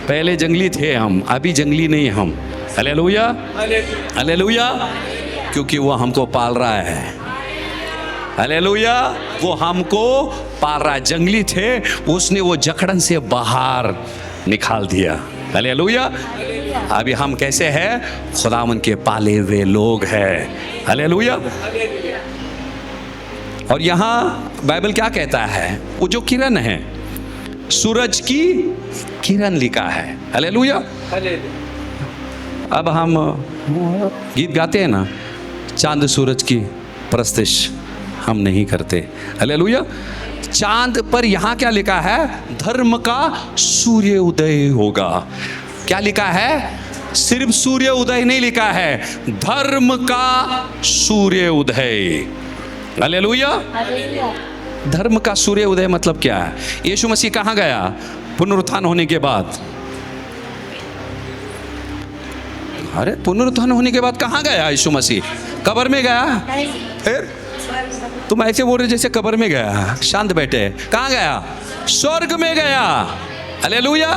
पहले जंगली थे हम, अभी जंगली नहीं हम, हालेलुया, हालेलुया, क्योंकि वो हमको पाल रहा है, हालेलुया, वो हमको पाल रहा है, जंगली थे, उसने वो जकड़न से बाहर निकाल दिया, हालेलुया। अभी हम कैसे हैं, खुदावन के पाले हुए लोग हैं, हालेलुया। और यहाँ बाइबल क्या कहता है, वो जो किरण है, सूरज की किरण लिखा है, हालेलुया। अब हम गीत गाते हैं ना, चांद सूरज की परस्तिश हम नहीं करते, हालेलुया। चांद पर यहाँ क्या लिखा है, धर्म का सूर्य उदय होगा, क्या लिखा है, सिर्फ सूर्य उदय नहीं लिखा है, धर्म का सूर्य उदय, हालेलुया। धर्म का सूर्य उदय मतलब क्या है, यीशु मसीह कहाँ गया पुनरुत्थान होने के बाद, अरे पुनरुत्थान होने के बाद कहाँ गया यीशु मसीह, कब्र में गया, फिर तुम ऐसे बोल रहे जैसे कब्र में गया, शांत बैठे, कहाँ गया, स्वर्ग में गया, हालेलुया।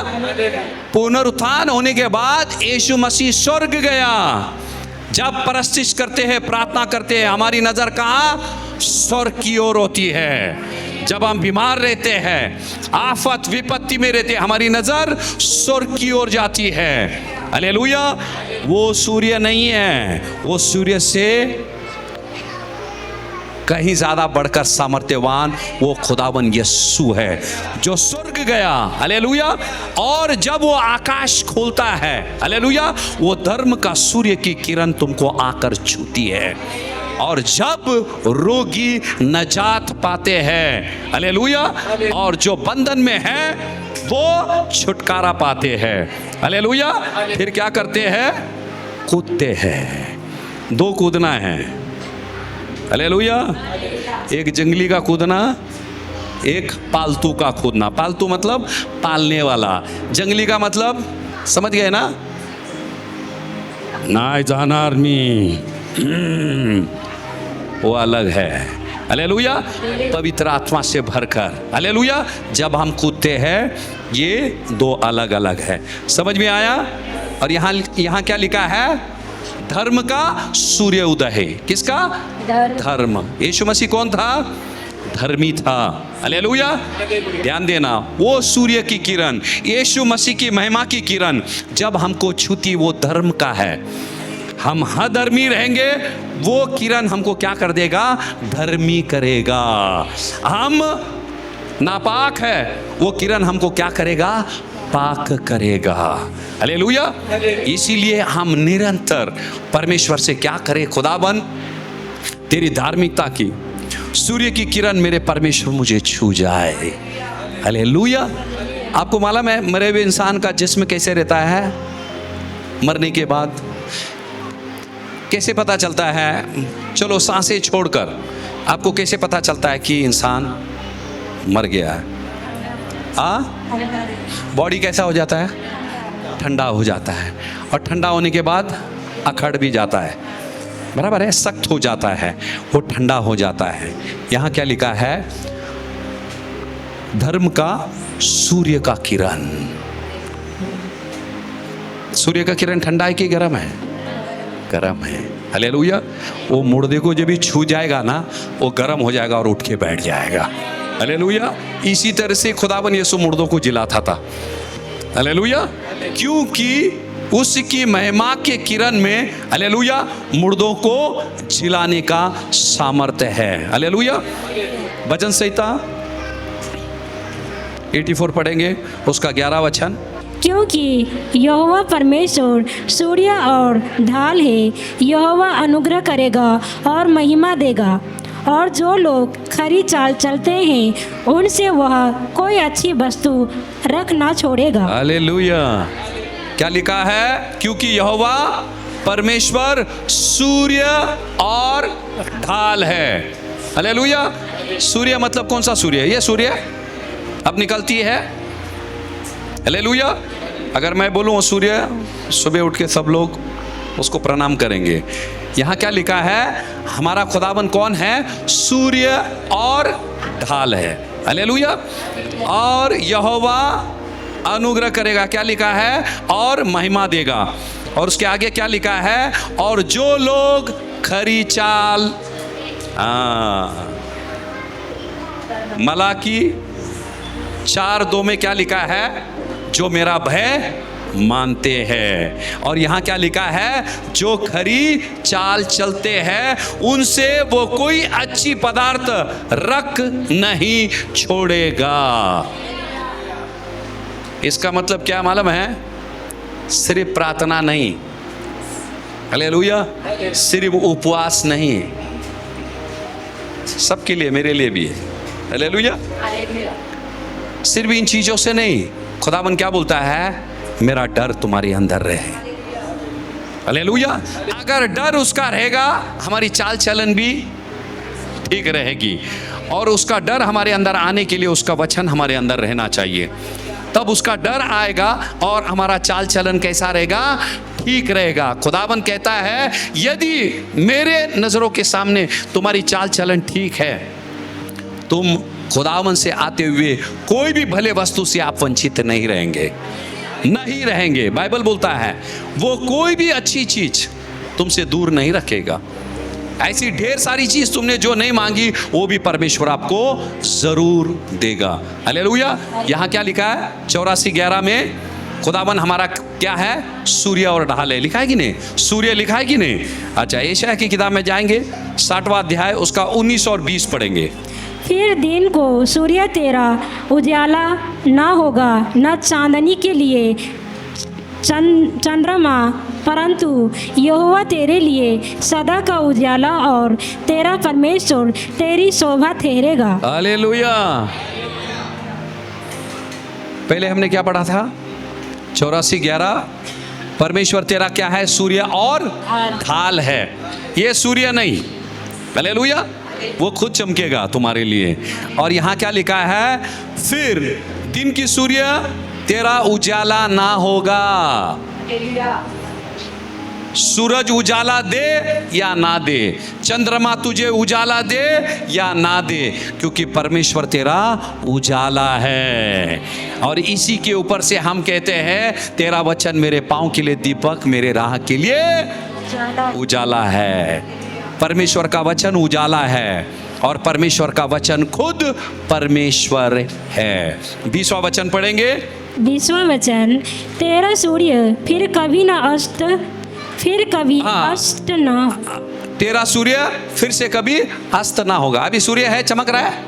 पुनरुत्थान होने के बाद यीशु मसीह स्वर्ग गया, जब परस्तिश करते हैं, प्रार्थना करते हैं, हमारी नजर कहाँ, स्वर्ग की ओर होती है, जब हम बीमार रहते हैं, आफत विपत्ति में रहते हैं, हमारी नजर स्वर्ग की ओर जाती है, हालेलुया। वो सूर्य नहीं है, वो सूर्य से कहीं ज्यादा बढ़कर सामर्थ्यवान वो खुदावन यीशु है, जो स्वर्ग गया, हालेलुया। और जब वो आकाश खोलता है, हालेलुया, वो धर्म का सूर्य की किरण तुमको आकर छूती है, और जब रोगी नजात पाते हैं, हालेलुया, और जो बंधन में है वो छुटकारा पाते हैं, हालेलुया, फिर क्या करते हैं, कूदते हैं, दो कूदना है, हालेलुया, एक जंगली का कूदना, एक पालतू का कूदना, पालतू मतलब पालने वाला, जंगली का मतलब समझ गए ना, नाइट आर्मी, वो अलग है, हालेलुया, पवित्र आत्मा से भरकर। हालेलुया, जब हम कूदते हैं ये दो अलग अलग है। समझ में आया? और यहाँ क्या लिखा है? धर्म का सूर्य उदय है। किसका? धर्म। यीशु मसीह कौन था? धर्मी था। हालेलुया, ध्यान देना, वो सूर्य की किरण, यीशु मसीह की महिमा की किरण जब हमको छूती, वो धर्म का है। हम अधर्मी रहेंगे, वो किरण हमको क्या कर देगा? धर्मी करेगा। हम नापाक है, वो किरण हमको क्या करेगा? पाक करेगा। हालेलुया, इसीलिए हम निरंतर परमेश्वर से क्या करें? खुदाबंद, तेरी धार्मिकता की सूर्य की किरण मेरे परमेश्वर मुझे छू जाए। हालेलुया। आपको मालूम है मरे हुए इंसान का जिस्म कैसे रहता है? मरने के बाद कैसे पता चलता है? चलो सांसें छोड़कर आपको कैसे पता चलता है कि इंसान मर गया है? बॉडी कैसा हो जाता है? ठंडा हो जाता है, और ठंडा होने के बाद अखड़ भी जाता है, बराबर है, सख्त हो जाता है, वो ठंडा हो जाता है। यहाँ क्या लिखा है? धर्म का सूर्य का किरण। सूर्य का किरण ठंडा है कि गर्म है? गर्म है। हालेलुया, वो मुर्दे को जब भी छू जाएगा ना, वो गर्म हो जाएगा और उठ के बैठ जाएगा। हालेलुया, इसी तरह से खुदावन यीशु मुर्दों को जिलाता था। हालेलुया, क्योंकि उसकी महिमा के किरण में, हालेलुया, मुर्दों को जिलाने का सामर्थ्य है। हालेलुया। भजन संहिता 84 पढ़ेंगे, उसका 11 वचन। क्योंकि यहोवा परमेश्वर सूर्य और ढाल है, यहोवा अनुग्रह करेगा और महिमा देगा, और जो लोग खरी चाल चलते हैं उनसे वह कोई अच्छी वस्तु रख ना छोड़ेगा। हालेलुया, क्या लिखा है? क्योंकि यहोवा परमेश्वर सूर्य और ढाल है। हालेलुया। सूर्य मतलब कौन सा सूर्य? ये सूर्य अब निकलती है। हालेलुया। अगर मैं बोलूँ सूर्य, सुबह उठ के सब लोग उसको प्रणाम करेंगे। यहाँ क्या लिखा है? हमारा खुदावन कौन है? सूर्य और ढाल है। हालेलुया। और यहोवा अनुग्रह करेगा, क्या लिखा है? और महिमा देगा। और उसके आगे क्या लिखा है? और जो लोग खरी चाल, मलाकी 4:2 में क्या लिखा है? जो मेरा भय मानते हैं। और यहाँ क्या लिखा है? जो खरी चाल चलते हैं उनसे वो कोई अच्छी पदार्थ रख नहीं छोड़ेगा। इसका मतलब क्या मालूम है? सिर्फ प्रार्थना नहीं, हालेलुया, सिर्फ उपवास नहीं, सबके लिए, मेरे लिए भी है। हालेलुया। सिर्फ इन चीजों से नहीं, खुदावन क्या बोलता है? मेरा डर तुम्हारे अंदर रहे। हालेलुया। अगर डर उसका रहेगा, हमारी चाल चलन भी ठीक रहेगी। और उसका डर हमारे अंदर आने के लिए उसका वचन हमारे अंदर रहना चाहिए, तब उसका डर आएगा और हमारा चाल चलन कैसा रहेगा? ठीक रहेगा। खुदावन कहता है, यदि मेरे नजरों के सामने तुम्हारी चाल चलन ठीक है, तुम खुदावन से आते हुए कोई भी भले वस्तु से आप वंचित नहीं रहेंगे, नहीं रहेंगे। बाइबल बोलता है वो कोई भी अच्छी चीज तुमसे दूर नहीं रखेगा। ऐसी ढेर सारी चीज तुमने जो नहीं मांगी वो भी परमेश्वर आपको जरूर देगा। हालेलुया। यहाँ क्या लिखा है? 84:11 में खुदावन हमारा क्या है? सूर्य और ढाल है। लिखा है कि नहीं? सूर्य लिखा है कि नहीं? अच्छा, यशायाह की किताब में जाएंगे, 60वां अध्याय, उसका 19 और 20 पढ़ेंगे। फिर दिन को सूर्य तेरा उजाला ना होगा, न चांदनी के लिए चंद्रमा, परंतु यहोवा तेरे लिए सदा का उजाला और तेरा परमेश्वर तेरी शोभा ठहरेगा। हालेलुया। पहले हमने क्या पढ़ा था? 84:11, परमेश्वर तेरा क्या है? सूर्य और ढाल है। ये सूर्य नहीं, हालेलुया, वो खुद चमकेगा तुम्हारे लिए। और यहाँ क्या लिखा है? फिर दिन की सूर्य तेरा उजाला ना होगा। सूरज उजाला दे या ना दे, चंद्रमा तुझे उजाला दे या ना दे, क्योंकि परमेश्वर तेरा उजाला है। और इसी के ऊपर से हम कहते हैं तेरा वचन मेरे पांव के लिए दीपक, मेरे राह के लिए उजाला है। परमेश्वर का वचन उजाला है और परमेश्वर का वचन खुद परमेश्वर है। 20वां वचन पढ़ेंगे। 20वां वचन, तेरा सूर्य फिर कभी न अस्त, फिर कभी हाँ। अस्त न, तेरा सूर्य फिर से कभी अस्त ना होगा। अभी सूर्य है, चमक रहा है,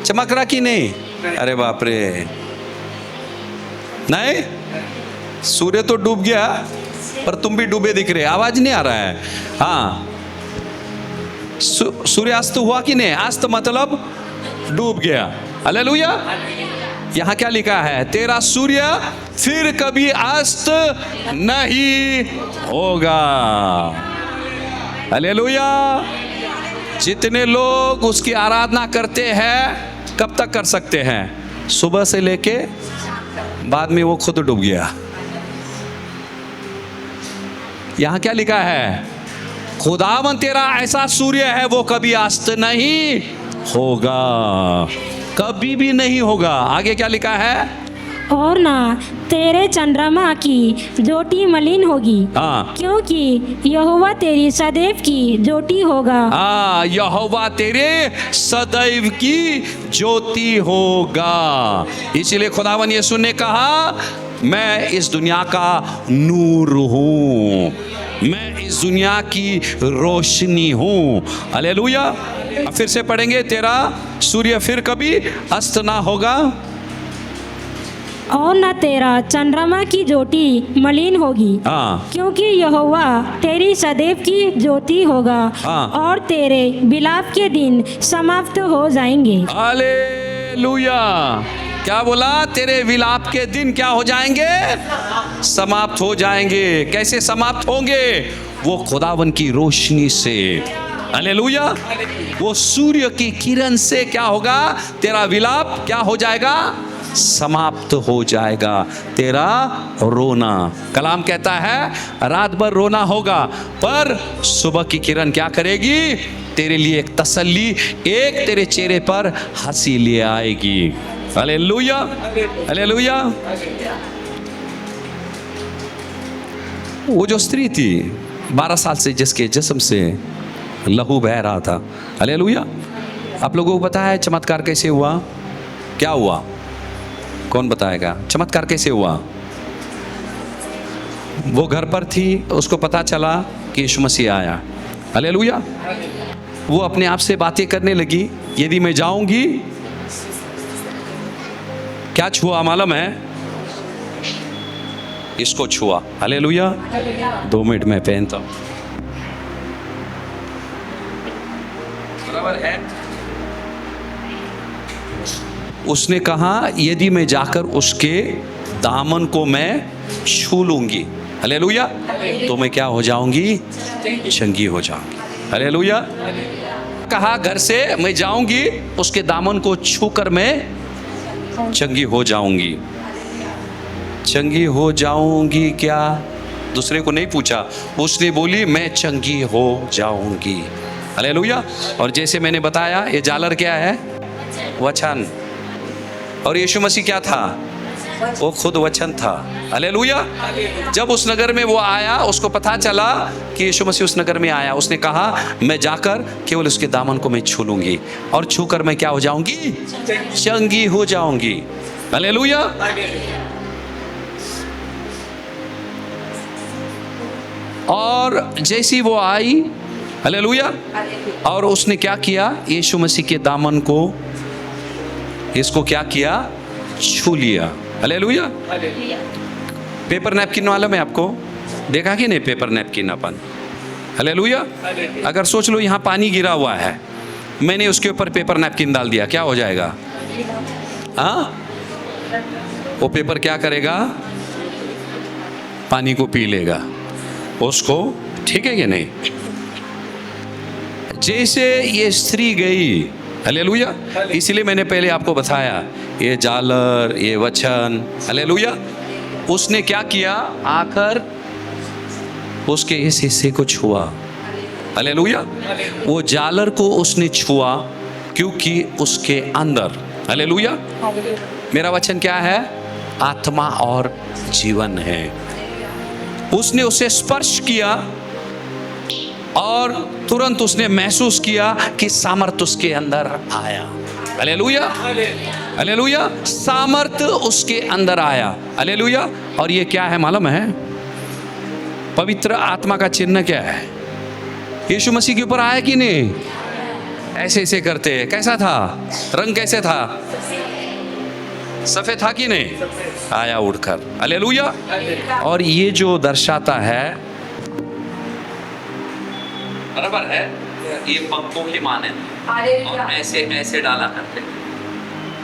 चमक रहा कि नहीं? अरे बाप रे, नहीं, सूर्य तो डूब गया पर तुम भी डूबे दिख रहे, आवाज नहीं आ रहा है। हाँ, सूर्यास्त हुआ कि नहीं? अस्त मतलब डूब गया। हालेलुया। यहाँ क्या लिखा है? तेरा सूर्य फिर कभी अस्त नहीं होगा। हालेलुया। जितने लोग उसकी आराधना करते हैं कब तक कर सकते हैं? सुबह से लेके बाद में वो खुद डूब गया। यहाँ क्या लिखा है? खुदावन तेरा ऐसा सूर्य है वो कभी अस्त नहीं होगा, कभी भी नहीं होगा। आगे क्या लिखा है? और ना तेरे चंद्रमा की ज्योति मलिन होगी, हाँ, क्योंकि यहोवा तेरी सदैव की ज्योति होगा। हाँ, यहोवा तेरे सदैव की ज्योति होगा। इसीलिए खुदावन यीशु ने कहा मैं इस दुनिया का नूर हूँ, मैं इस दुनिया की रोशनी हूँ। हालेलुया। अब फिर से पढ़ेंगे, तेरा सूर्य फिर कभी अस्त ना होगा और न तेरा चंद्रमा की ज्योति मलिन होगी, हाँ, क्योंकि यहोवा तेरी सदैव की ज्योति होगा। हाँ। और तेरे विलाप के दिन समाप्त हो जाएंगे। हालेलुया। क्या बोला? तेरे विलाप के दिन क्या हो जाएंगे? समाप्त हो जाएंगे। कैसे समाप्त होंगे? वो खुदावन की रोशनी से। हालेलुया। वो सूर्य की किरण से क्या होगा? तेरा विलाप क्या हो जाएगा? समाप्त हो जाएगा। तेरा रोना, कलाम कहता है रात भर रोना होगा पर सुबह की किरण क्या करेगी? तेरे लिए एक तसल्ली, एक तेरे चेहरे पर हंसी ले आएगी। Hallelujah, hallelujah. वो जो स्त्री थी 12 साल से जिसके जिस्म से लहू बह रहा था, हालेलुया। आप लोगों को पता है चमत्कार कैसे हुआ? क्या हुआ? कौन बताएगा? चमत्कार कैसे हुआ? वो घर पर थी, उसको पता चला कि यीशु मसीह आया। हालेलुया। वो अपने आप से बातें करने लगी, यदि मैं जाऊंगी, क्या छुआ मालूम है? इसको छुआ। हालेलुया। 2 मिनट में पहनता हूं, बराबर है। उसने कहा यदि मैं जाकर उसके दामन को मैं छू लूंगी, हालेलुया, तो मैं क्या हो जाऊंगी? चंगी हो जाऊंगी। हालेलुया। कहा घर से मैं जाऊंगी, उसके दामन को छूकर मैं चंगी हो जाऊंगी। चंगी हो जाऊंगी क्या? दूसरे को नहीं पूछा, उसने बोली मैं चंगी हो जाऊंगी। हालेलुया। और जैसे मैंने बताया ये जालर क्या है? वचन। और यीशु मसीह क्या था? वो खुद वचन था। हालेलुया। जब उस नगर में वो आया, उसको पता चला कि यीशु मसीह उस नगर में आया, उसने कहा मैं जाकर केवल उसके दामन को मैं छू लूंगी और छूकर मैं क्या हो जाऊंगी? चंगी हो जाऊंगी। हालेलुया। और जैसी वो आई, हालेलुया, और उसने क्या किया? यीशु मसीह के दामन को, इसको क्या किया? छू लिया। हालेलुया। पेपर नैपकिन मालूम है आपको? देखा कि नहीं पेपर नैपकिन अपन? हालेलुया। अगर सोच लो यहाँ पानी गिरा हुआ है, मैंने उसके ऊपर पेपर नैपकिन डाल दिया, क्या हो जाएगा? हाँ, वो पेपर क्या करेगा? पानी को पी लेगा उसको, ठीक है कि नहीं? जैसे ये स्त्री गई, हालेलुया, इसलिए मैंने पहले आपको बताया ये जालर, ये वचन, हालेलुया, उसने क्या किया? आकर उसके इस हिस्से को छुआ। हालेलुया। वो जालर को उसने छुआ क्योंकि उसके अंदर, हालेलुया, मेरा वचन क्या है? आत्मा और जीवन है। उसने उसे स्पर्श किया और तुरंत उसने महसूस किया कि सामर्थ उसके अंदर आया। हालेलुया, हालेलुया, सामर्थ उसके अंदर आया। हालेलुया। और ये क्या है मालूम है? पवित्र आत्मा का चिन्ह क्या है? यीशु मसीह के ऊपर आया कि नहीं? ऐसे ऐसे करते, कैसा था? रंग कैसे था? सफेद था कि नहीं? आया उड़कर। हालेलुया। और ये जो दर्शाता है, बराबर है, ये पंखों के माने और ऐसे ऐसे डाला करते।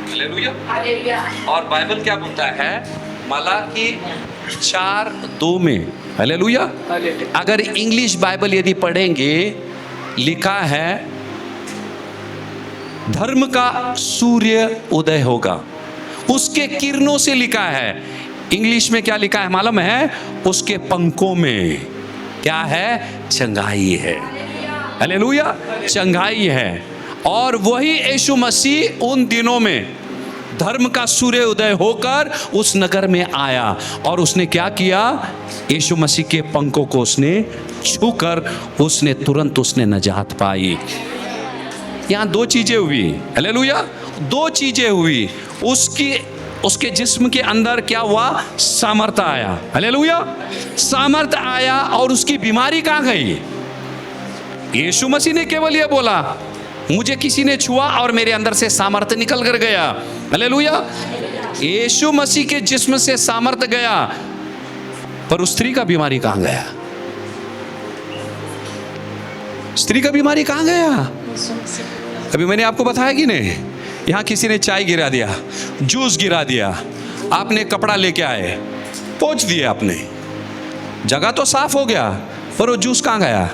हालेलुया। और बाइबल क्या बोलता है? मलाकी 4:2 में, हालेलुया, अगर इंग्लिश बाइबल यदि पढ़ेंगे, लिखा है धर्म का सूर्य उदय होगा, उसके किरणों से लिखा है। इंग्लिश में क्या लिखा है मालूम है? उसके पंखों में क्या है? चंगाई है। हालेलुया, चंगाई है। और वही यीशु मसीह उन दिनों में धर्म का सूर्य उदय होकर उस नगर में आया और उसने क्या किया? यीशु मसीह के पंखों को उसने छूकर उसने तुरंत उसने नजात पाई। यहाँ दो चीजें हुई। हालेलुया, दो चीजें हुई। उसके जिस्म के अंदर क्या हुआ? सामर्थ आया। हालेलुया, सामर्थ आया। और उसकी बीमारी कहाँ गई? यीशु मसीह ने केवल ये बोला, मुझे किसी ने छुआ और मेरे अंदर से सामर्थ निकल कर गया। हालेलुया। यीशु मसीह के जिस्म से सामर्थ गया, पर उस स्त्री का बीमारी कहाँ गया? स्त्री का बीमारी कहाँ गया? अभी मैंने आपको बताया कि नहीं? यहाँ किसी ने चाय गिरा दिया, जूस गिरा दिया, आपने कपड़ा लेके आए, पोंछ दिया आपने, जगह तो साफ हो गया, पर वो जूस कहाँ गया?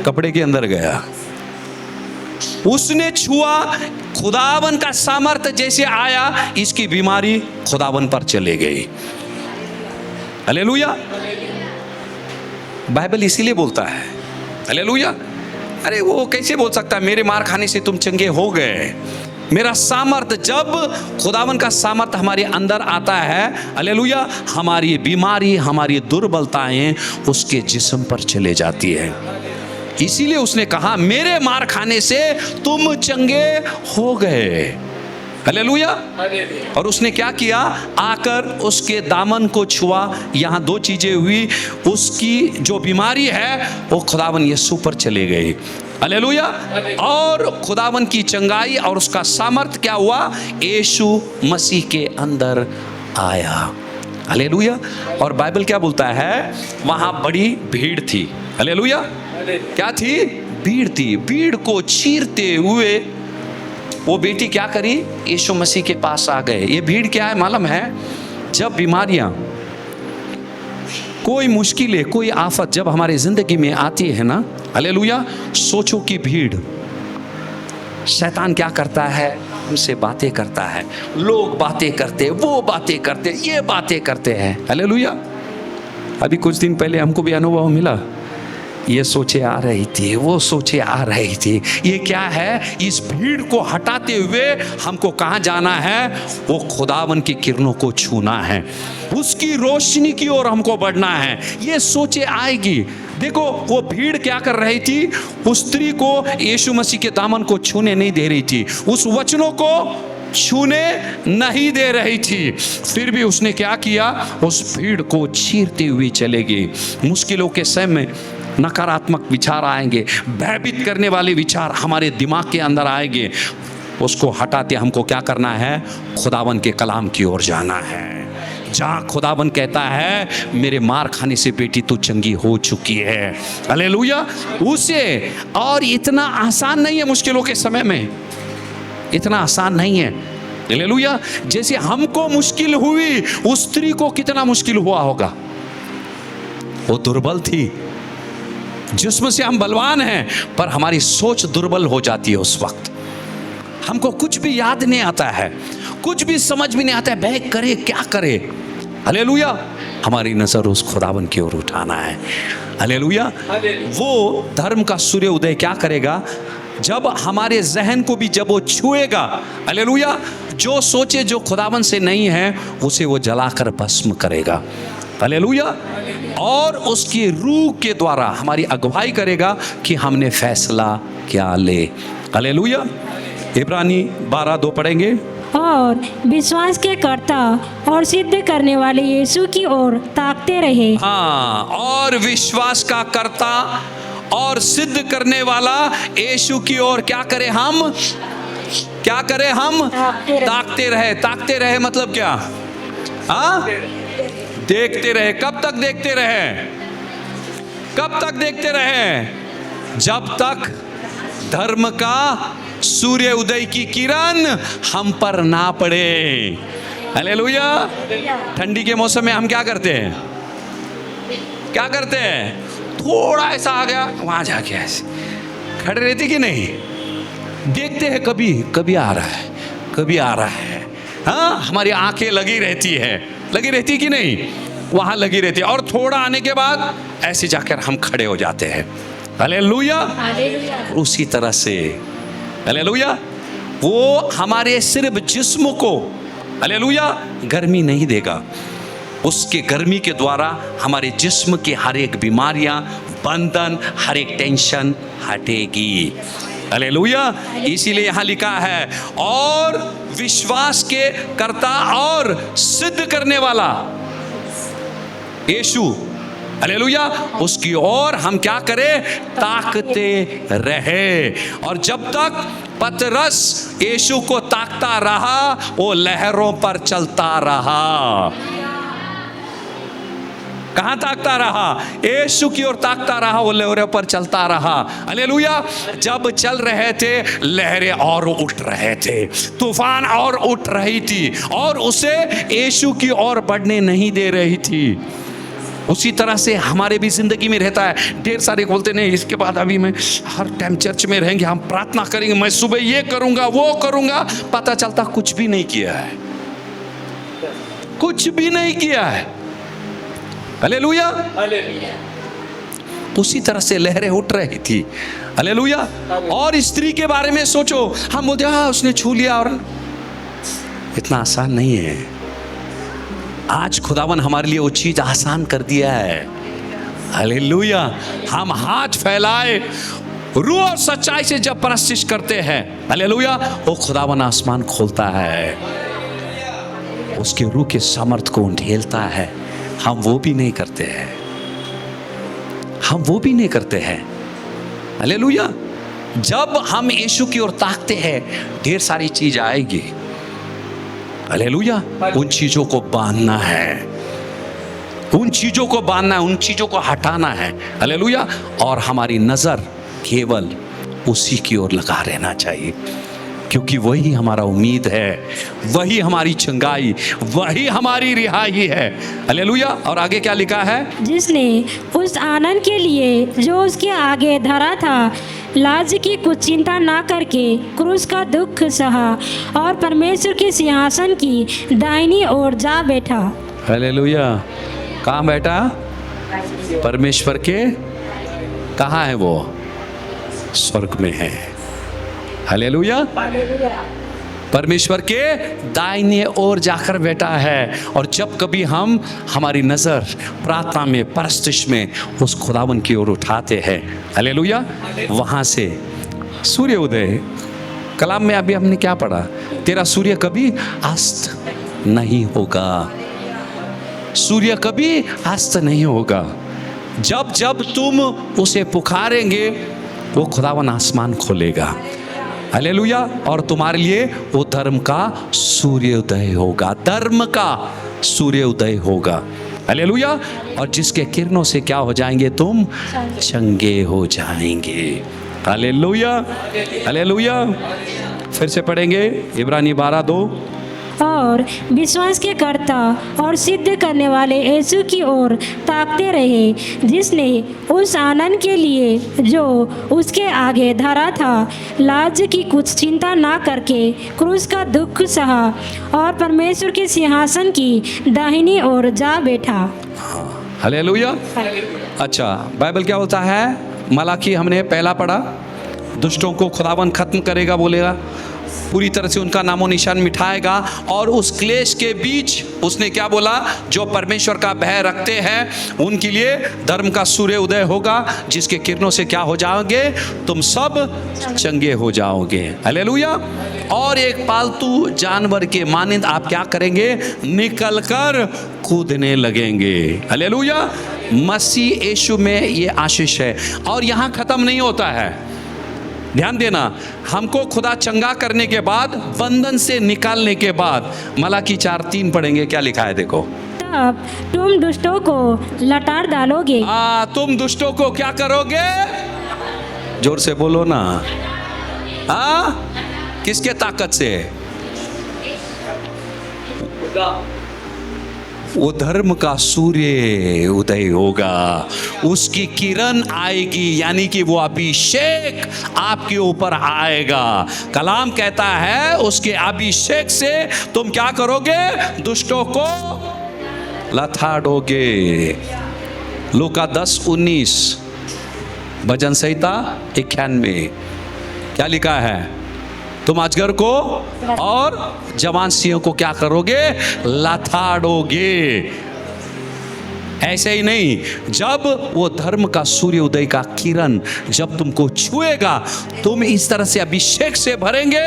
कपड़े के अंदर गया। उसने छुआ, खुदावन का सामर्थ जैसे आया, इसकी बीमारी खुदावन पर चले गई। हालेलुया। बाइबल इसीलिए बोलता है, हालेलुया, अरे वो कैसे बोल सकता है मेरे मार खाने से तुम चंगे हो गए? मेरा सामर्थ, जब खुदावन का सामर्थ हमारे अंदर आता है, हालेलुया, हमारी बीमारी, हमारी दुर्बलताएं उसके जिस्म पर चले जाती है। इसीलिए उसने कहा मेरे मार खाने से तुम चंगे हो गए। हालेलुया। और उसने क्या किया? आकर उसके दामन को छुआ। यहाँ दो चीजें हुई, उसकी जो बीमारी है वो खुदावन यीशु पर चले गई। हालेलुया। और खुदावन की चंगाई और उसका सामर्थ क्या हुआ? यीशु मसीह के अंदर आया। हालेलुया। और बाइबल क्या बोलता है? वहां बड़ी भीड़ थी। हालेलुया। क्या थी? भीड़ थी। भीड़ को चीरते हुए वो बेटी क्या करी? यीशु मसीह के पास आ गए। ये भीड़ क्या है मालूम है? जब बीमारियां, कोई मुश्किलें, कोई आफत जब हमारी जिंदगी में आती है ना, हालेलुया, सोचो कि भीड़, शैतान क्या करता है? हमसे बातें करता है। लोग बातें करते, वो बातें करते, ये बातें करते हैं। हालेलुया। अभी कुछ दिन पहले हमको भी अनुभव मिला, ये सोचे आ रही थी, वो सोचे आ रही थी। ये क्या है? इस भीड़ को हटाते हुए हमको कहाँ जाना है? वो खुदावन की किरणों को छूना है, उसकी रोशनी की ओर हमको बढ़ना है। ये सोचे आएगी। देखो वो भीड़ क्या कर रही थी? उस स्त्री को यीशु मसीह के दामन को छूने नहीं दे रही थी, उस वचनों को छूने नहीं दे रही थी। फिर भी उसने क्या किया? उस भीड़ को चीरती हुई चले गई। मुश्किलों के समय में नकारात्मक विचार आएंगे, भयभीत करने वाले विचार हमारे दिमाग के अंदर आएंगे, उसको हटाते हमको क्या करना है? खुदावन के कलाम की ओर जाना है, जहाँ खुदावन कहता है मेरे मार खाने से बेटी तू चंगी हो चुकी है। हालेलुया। उसे, और इतना आसान नहीं है मुश्किलों के समय में, इतना आसान नहीं है। हालेलुया। जैसे हमको मुश्किल हुई, उस स्त्री को कितना मुश्किल हुआ होगा। वो दुर्बल थी, जिस्म से हम बलवान हैं, पर हमारी सोच दुर्बल हो जाती है। उस वक्त हमको कुछ भी याद नहीं आता है, कुछ भी समझ में नहीं आता है, वह करे क्या करे। हालेलुया। हमारी नजर उस खुदावन की ओर उठाना है। हालेलुया। वो धर्म का सूर्य उदय क्या करेगा? जब हमारे जहन को भी जब वो छुएगा, हालेलुया, जो सोचे जो खुदावन से नहीं है उसे वो जलाकर भस्म करेगा। हालेलुया। और उसकी रूह के द्वारा हमारी अगुवाई करेगा कि हमने फैसला क्या ले। हालेलुया। इब्रानी 12:2 पढ़ेंगे। और विश्वास के कर्ता और सिद्ध करने वाले यीशु की ओर ताकते रहे। हाँ, और विश्वास का कर्ता और सिद्ध करने वाला यीशु की ओर क्या करें? हम क्या करें? हम ताकते रहे। ताकते रहे मतलब क्या? हाँ, देखते रहे। कब तक देखते रहे? कब तक देखते रहे? जब तक धर्म का सूर्य उदय की किरण हम पर ना पड़े। हालेलुया। ठंडी के मौसम में हम क्या करते हैं? क्या करते हैं? थोड़ा ऐसा आ गया, वहां जाके ऐसे खड़े रहते कि नहीं? देखते हैं, कभी कभी आ रहा है, कभी आ रहा है। हाँ, हमारी आंखें लगी रहती है, लगी रहती कि नहीं? वहां लगी रहती है। और थोड़ा आने के बाद ऐसे जाकर हम खड़े हो जाते हैं। हालेलुया। उसी तरह से हालेलुया, वो हमारे सिर्फ जिस्म को, हालेलुया, गर्मी नहीं देगा। उसके गर्मी के द्वारा हमारे जिस्म की हर एक बीमारियां, बंधन, हर एक टेंशन हटेगी। हालेलुया। इसीलिए यहाँ लिखा है, और विश्वास के कर्ता और सिद्ध करने वाला यीशु, हालेलुया, उसकी ओर हम क्या करें? ताकते रहे। और जब तक पतरस यीशु को ताकता रहा, वो लहरों पर चलता रहा। कहाँ ताकता रहा? यीशु की ओर ताकता रहा, वो लहरों पर चलता रहा। हालेलुया। जब चल रहे थे, लहरें और उठ रहे थे, तूफान और उठ रही थी, और उसे यीशु की ओर बढ़ने नहीं दे रही थी। उसी तरह से हमारे भी जिंदगी में रहता है। ढेर सारे बोलते नहीं, इसके बाद अभी मैं हर टाइम चर्च में रहेंगे, हम प्रार्थना करेंगे, मैं सुबह ये करूंगा, वो करूंगा। पता चलता कुछ भी नहीं किया है, कुछ भी नहीं किया है। हालेलुया। उसी तरह से लहरें उठ रही थी। हालेलुया। और स्त्री के बारे में सोचो, हम बोलते हाँ उसने छू लिया, और इतना आसान नहीं है। आज खुदावन हमारे लिए वो चीज आसान कर दिया है। हालेलुया। हम हाथ फैलाए रूह और सच्चाई से जब परस्तिश करते हैं, हालेलुया, वो खुदावन आसमान खोलता है, उसके रूह के सामर्थ को ढेलता है। हम वो भी नहीं करते हैं, हम वो भी नहीं करते हैं। हालेलुया। जब हम यीशु की ओर ताकते हैं, ढेर सारी चीज आएगी। हालेलुया। उन चीजों को बांधना है, उन चीजों को बांधना है, उन चीजों को हटाना है। हालेलुया। और हमारी नजर केवल उसी की ओर लगा रहना चाहिए, क्योंकि वही हमारा उम्मीद है, वही हमारी चंगाई, वही हमारी रिहाई है। हालेलुया। और आगे क्या लिखा है? जिसने उस आनंद के लिए जो उसके आगे धरा था, लाज की कुछ चिंता ना करके क्रूस का दुख सहा और परमेश्वर के सिंहासन की दाहिनी ओर जा बैठा। हालेलुया। कहाँ बैठा? परमेश्वर के, कहाँ है वो? स्वर्ग में है। हालेलुया। परमेश्वर के दाहिने ओर जाकर बैठा है। और जब कभी हम हमारी नजर प्रार्थना में, परस्तिश में उस खुदावन की ओर उठाते हैं, हालेलुया, वहां से सूर्य उदय। कलाम में अभी हमने क्या पढ़ा? तेरा सूर्य कभी अस्त नहीं होगा, सूर्य कभी अस्त नहीं होगा। जब जब तुम उसे पुकारेंगे, वो खुदावन आसमान खोलेगा। हालेलुया। और तुम्हारे लिए वो धर्म का सूर्योदय होगा, धर्म का सूर्योदय होगा। हालेलुया। और जिसके किरणों से क्या हो जाएंगे? तुम चंगे हो जाएंगे। हालेलुया। हालेलुया। फिर से पढ़ेंगे इब्रानी 12:2। और विश्वास के कर्ता और सिद्ध करने वाले यीशु की ओर ताकते रहे, जिसने उस आनंद के लिए जो उसके आगे धरा था लाज की कुछ चिंता ना करके क्रूस का दुख सहा और परमेश्वर के सिंहासन की दाहिनी ओर जा बैठा। हालेलुया। अच्छा, बाइबल क्या बोलता है? मलाकी हमने पहला पढ़ा, दुष्टों को खुदावन खत्म करेगा, बोलेगा पूरी तरह से उनका नामो निशान मिटाएगा। और उस क्लेश के बीच उसने क्या बोला? जो परमेश्वर का भय रखते हैं उनके लिए धर्म का सूर्य उदय होगा, जिसके किरणों से क्या हो जाओगे? तुम सब चंगे हो जाओगे। हालेलुया। और एक पालतू जानवर के मानिंद आप क्या करेंगे? निकल कर कूदने लगेंगे। हालेलुया। मसीह यीशु में ये आशीष है। और यहाँ खत्म नहीं होता है, ध्यान देना। हमको खुदा चंगा करने के बाद, बंधन से निकालने के बाद, मलाकी 4:3 पढ़ेंगे, क्या लिखा है देखो। तब तुम दुष्टों को लताड़ डालोगे। तुम दुष्टों को क्या करोगे? जोर से बोलो ना। किसके ताकत से? वो धर्म का सूर्य उदय होगा, उसकी किरण आएगी, यानी कि वो अभिषेक आपके ऊपर आएगा। कलाम कहता है उसके अभिषेक से तुम क्या करोगे? दुष्टों को लथाड़ोगे। लूका 10:19, भजन संहिता 91 क्या लिखा है? तुम अजगर को और जवान सिंह को क्या करोगे? लथाड़ोगे। ऐसे ही नहीं, जब वो धर्म का सूर्य उदय का किरण जब तुमको छुएगा, तुम इस तरह से अभिषेक से भरेंगे,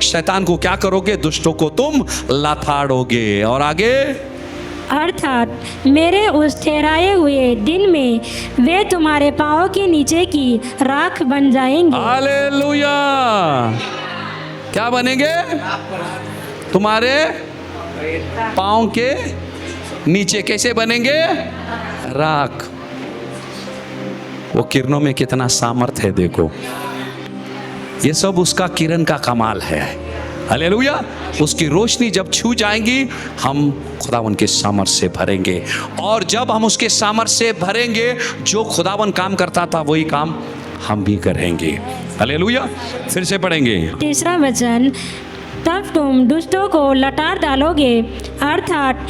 शैतान को क्या करोगे? दुष्टों को तुम लथाड़ोगे। और आगे, अर्थात मेरे उस ठहराए हुए दिन में वे तुम्हारे पाँव के नीचे की राख बन जाएंगे। हालेलुया। क्या बनेंगे? तुम्हारे पाँव के नीचे कैसे बनेंगे? राख। वो किरणों में कितना सामर्थ है देखो। ये सब उसका किरण का कमाल है। हालेलुया। उसकी रोशनी जब छू जाएंगी, हम खुदावन के सामर्थ से भरेंगे। और जब हम उसके सामर्थ से भरेंगे, जो खुदावन काम करता था वही काम हम भी करेंगे। हालेलुया। फिर से पढ़ेंगे, तीसरा वचन, तब तुम दुष्टों को लताड़ डालोगे, अर्थात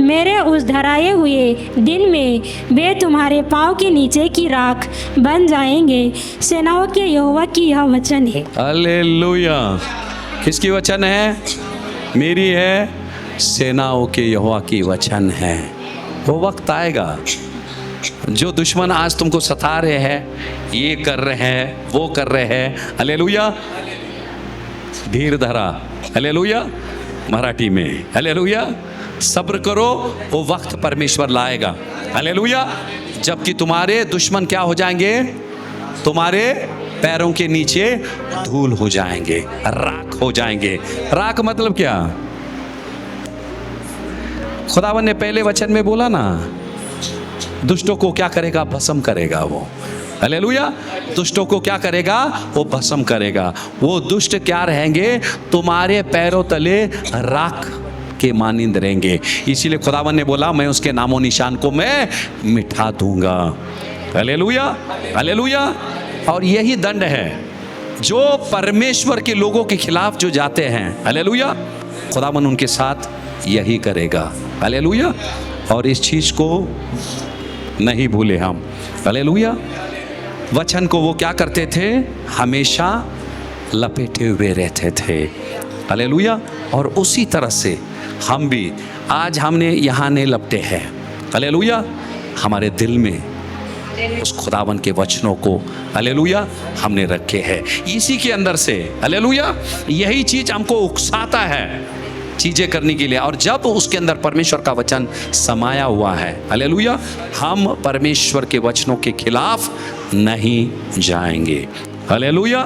मेरे उस धराए हुए दिन में वे तुम्हारे पाँव के नीचे की राख बन जाएंगे। सेनाओं के यहोवा की यह वचन है। हालेलुया। किसकी वचन है? मेरी है, सेनाओं के यहोवा की वचन है। वो वक्त आएगा, जो दुश्मन आज तुमको सता रहे हैं, ये कर रहे हैं, वो कर रहे हैं, हालेलुया, धीर धरा, हालेलुया, मराठी में, हालेलुया, सब्र करो, वो वक्त परमेश्वर लाएगा, हालेलुया, जबकि तुम्हारे दुश्मन क्या हो जाएंगे? तुम्हारे पैरों के नीचे धूल हो जाएंगे, राख हो जाएंगे। राख मतलब क्या? खुदावन ने पहले वचन में बोला ना, दुष्टों को क्या करेगा? भस्म करेगा वो। हालेलुया। दुष्टों को क्या करेगा? वो भस्म करेगा। वो दुष्ट क्या रहेंगे? तुम्हारे पैरों तले राख के मानिंद रहेंगे। इसीलिए खुदावन ने बोला, मैं उसके नामो निशान को मैं मिटा दूंगा। Hallelujah, hallelujah. और यही दंड है जो परमेश्वर के लोगों के खिलाफ जो जाते हैं, हालेलुया, खुदावन उनके साथ यही करेगा। हालेलुया। और इस चीज को नहीं भूले हम। हालेलुया। वचन को वो क्या करते थे? हमेशा लपेटे हुए रहते थे। हालेलुया। और उसी तरह से हम भी आज हमने यहाँ नहीं लपटे हैं। हालेलुया। हमारे दिल में उस खुदावन के वचनों को, हालेलुया, हमने रखे हैं इसी के अंदर से। हालेलुया। यही चीज हमको उकसाता है चीजें करने के लिए। और जब उसके अंदर परमेश्वर का वचन समाया हुआ है, हालेलुया, हम परमेश्वर के वचनों के खिलाफ नहीं जाएंगे। Hallelujah,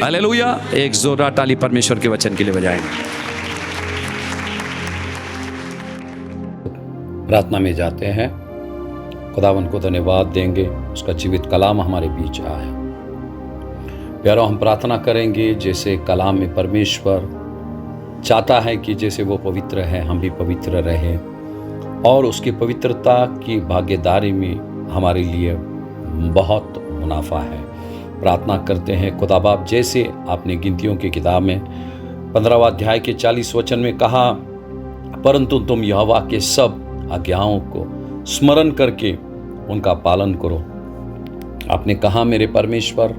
hallelujah. एक जोरदार ताली परमेश्वर के वचन के लिए बजाएंगे। प्रार्थना में जाते हैं, खुदावन को धन्यवाद देंगे, उसका जीवित कलाम हमारे बीच आया। प्यारो, हम प्रार्थना करेंगे जैसे कलाम में परमेश्वर चाहता है कि जैसे वो पवित्र है हम भी पवित्र रहें और उसकी पवित्रता की भागीदारी में हमारे लिए बहुत मुनाफा है। प्रार्थना करते हैं खुदा बाप, जैसे आपने गिनतियों की किताब में 15वां अध्याय के 40 वचन में कहा, परंतु तुम यहोवा के सब आज्ञाओं को स्मरण करके उनका पालन करो। आपने कहा मेरे परमेश्वर,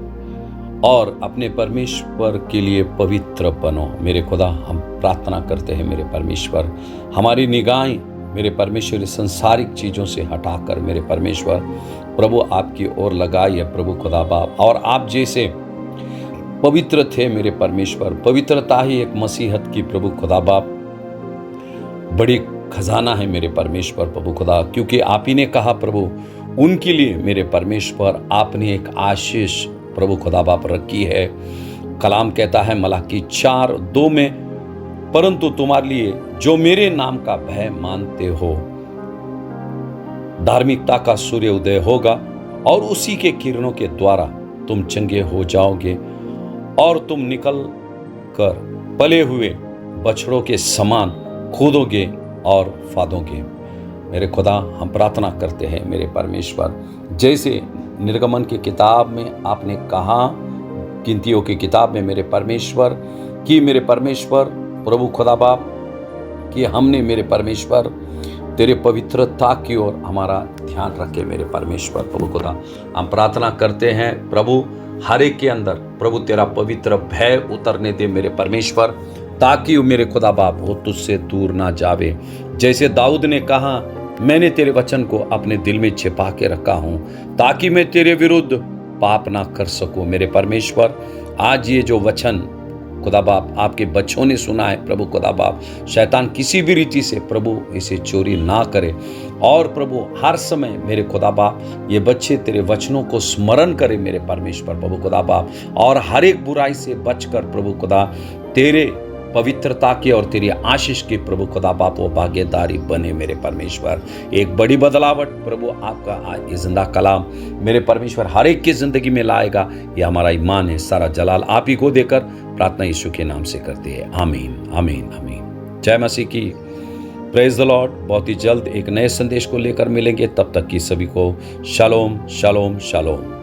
और अपने परमेश्वर के लिए पवित्र बनो। मेरे खुदा, हम प्रार्थना करते हैं मेरे परमेश्वर, हमारी निगाहें मेरे परमेश्वर संसारिक चीज़ों से हटाकर मेरे परमेश्वर प्रभु आपकी ओर लगाई है प्रभु खुदा बाप। और आप जैसे पवित्र थे मेरे परमेश्वर, पवित्रता ही एक मसीहत की प्रभु खुदा बाप बड़ी खजाना है मेरे परमेश्वर प्रभु खुदा, क्योंकि आप ही ने कहा प्रभु उनके लिए मेरे परमेश्वर आपने एक आशीष प्रभु खुदा बाप रखी है। कलाम कहता है मलाकी 4:2 में, परंतु तुम्हारे लिए जो मेरे नाम का भय मानते हो, धार्मिकता का सूर्य उदय होगा और उसी के किरणों के द्वारा तुम चंगे हो जाओगे और तुम निकल कर पले हुए बछड़ों के समान कूदोगे और फादोगे। मेरे खुदा, हम प्रार्थना करते हैं मेरे परमेश्वर, जैसे निर्गमन की किताब में आपने कहा, गिनतियों की किताब में मेरे परमेश्वर कि मेरे परमेश्वर प्रभु खुदा बाप कि हमने मेरे परमेश्वर तेरे पवित्रता की ओर हमारा ध्यान रखे मेरे परमेश्वर प्रभु खुदा। हम प्रार्थना करते हैं प्रभु हर एक के अंदर प्रभु तेरा पवित्र भय उतरने दे मेरे परमेश्वर, ताकि मेरे खुदा बाप वो तुझसे दूर ना जावे। जैसे दाऊद ने कहा, मैंने तेरे वचन को अपने दिल में छिपा के रखा हूं ताकि मैं तेरे विरुद्ध पाप ना कर सकूं। मेरे परमेश्वर, आज ये जो वचन खुदा बाप आपके बच्चों ने सुना है प्रभु खुदा बाप, शैतान किसी भी रीति से प्रभु इसे चोरी ना करे और प्रभु हर समय मेरे खुदा बाप ये बच्चे तेरे वचनों को स्मरण करे मेरे परमेश्वर प्रभु खुदा बाप, और हर एक बुराई से बचकर प्रभु खुदा तेरे पवित्रता की और तेरी आशीष की प्रभु खुदा बाप वो भागीदारी बने मेरे परमेश्वर। एक बड़ी बदलावट प्रभु आपका ये जिंदा कलाम मेरे परमेश्वर हर एक की जिंदगी में लाएगा, ये हमारा ईमान है। सारा जलाल आप ही को देकर प्रार्थना यीशु के नाम से करते हैं, आमीन आमीन आमीन। जय मसीह की। Praise the Lord. बहुत ही जल्द एक नए संदेश को लेकर मिलेंगे, तब तक की सभी को शालोम शालोम शालोम।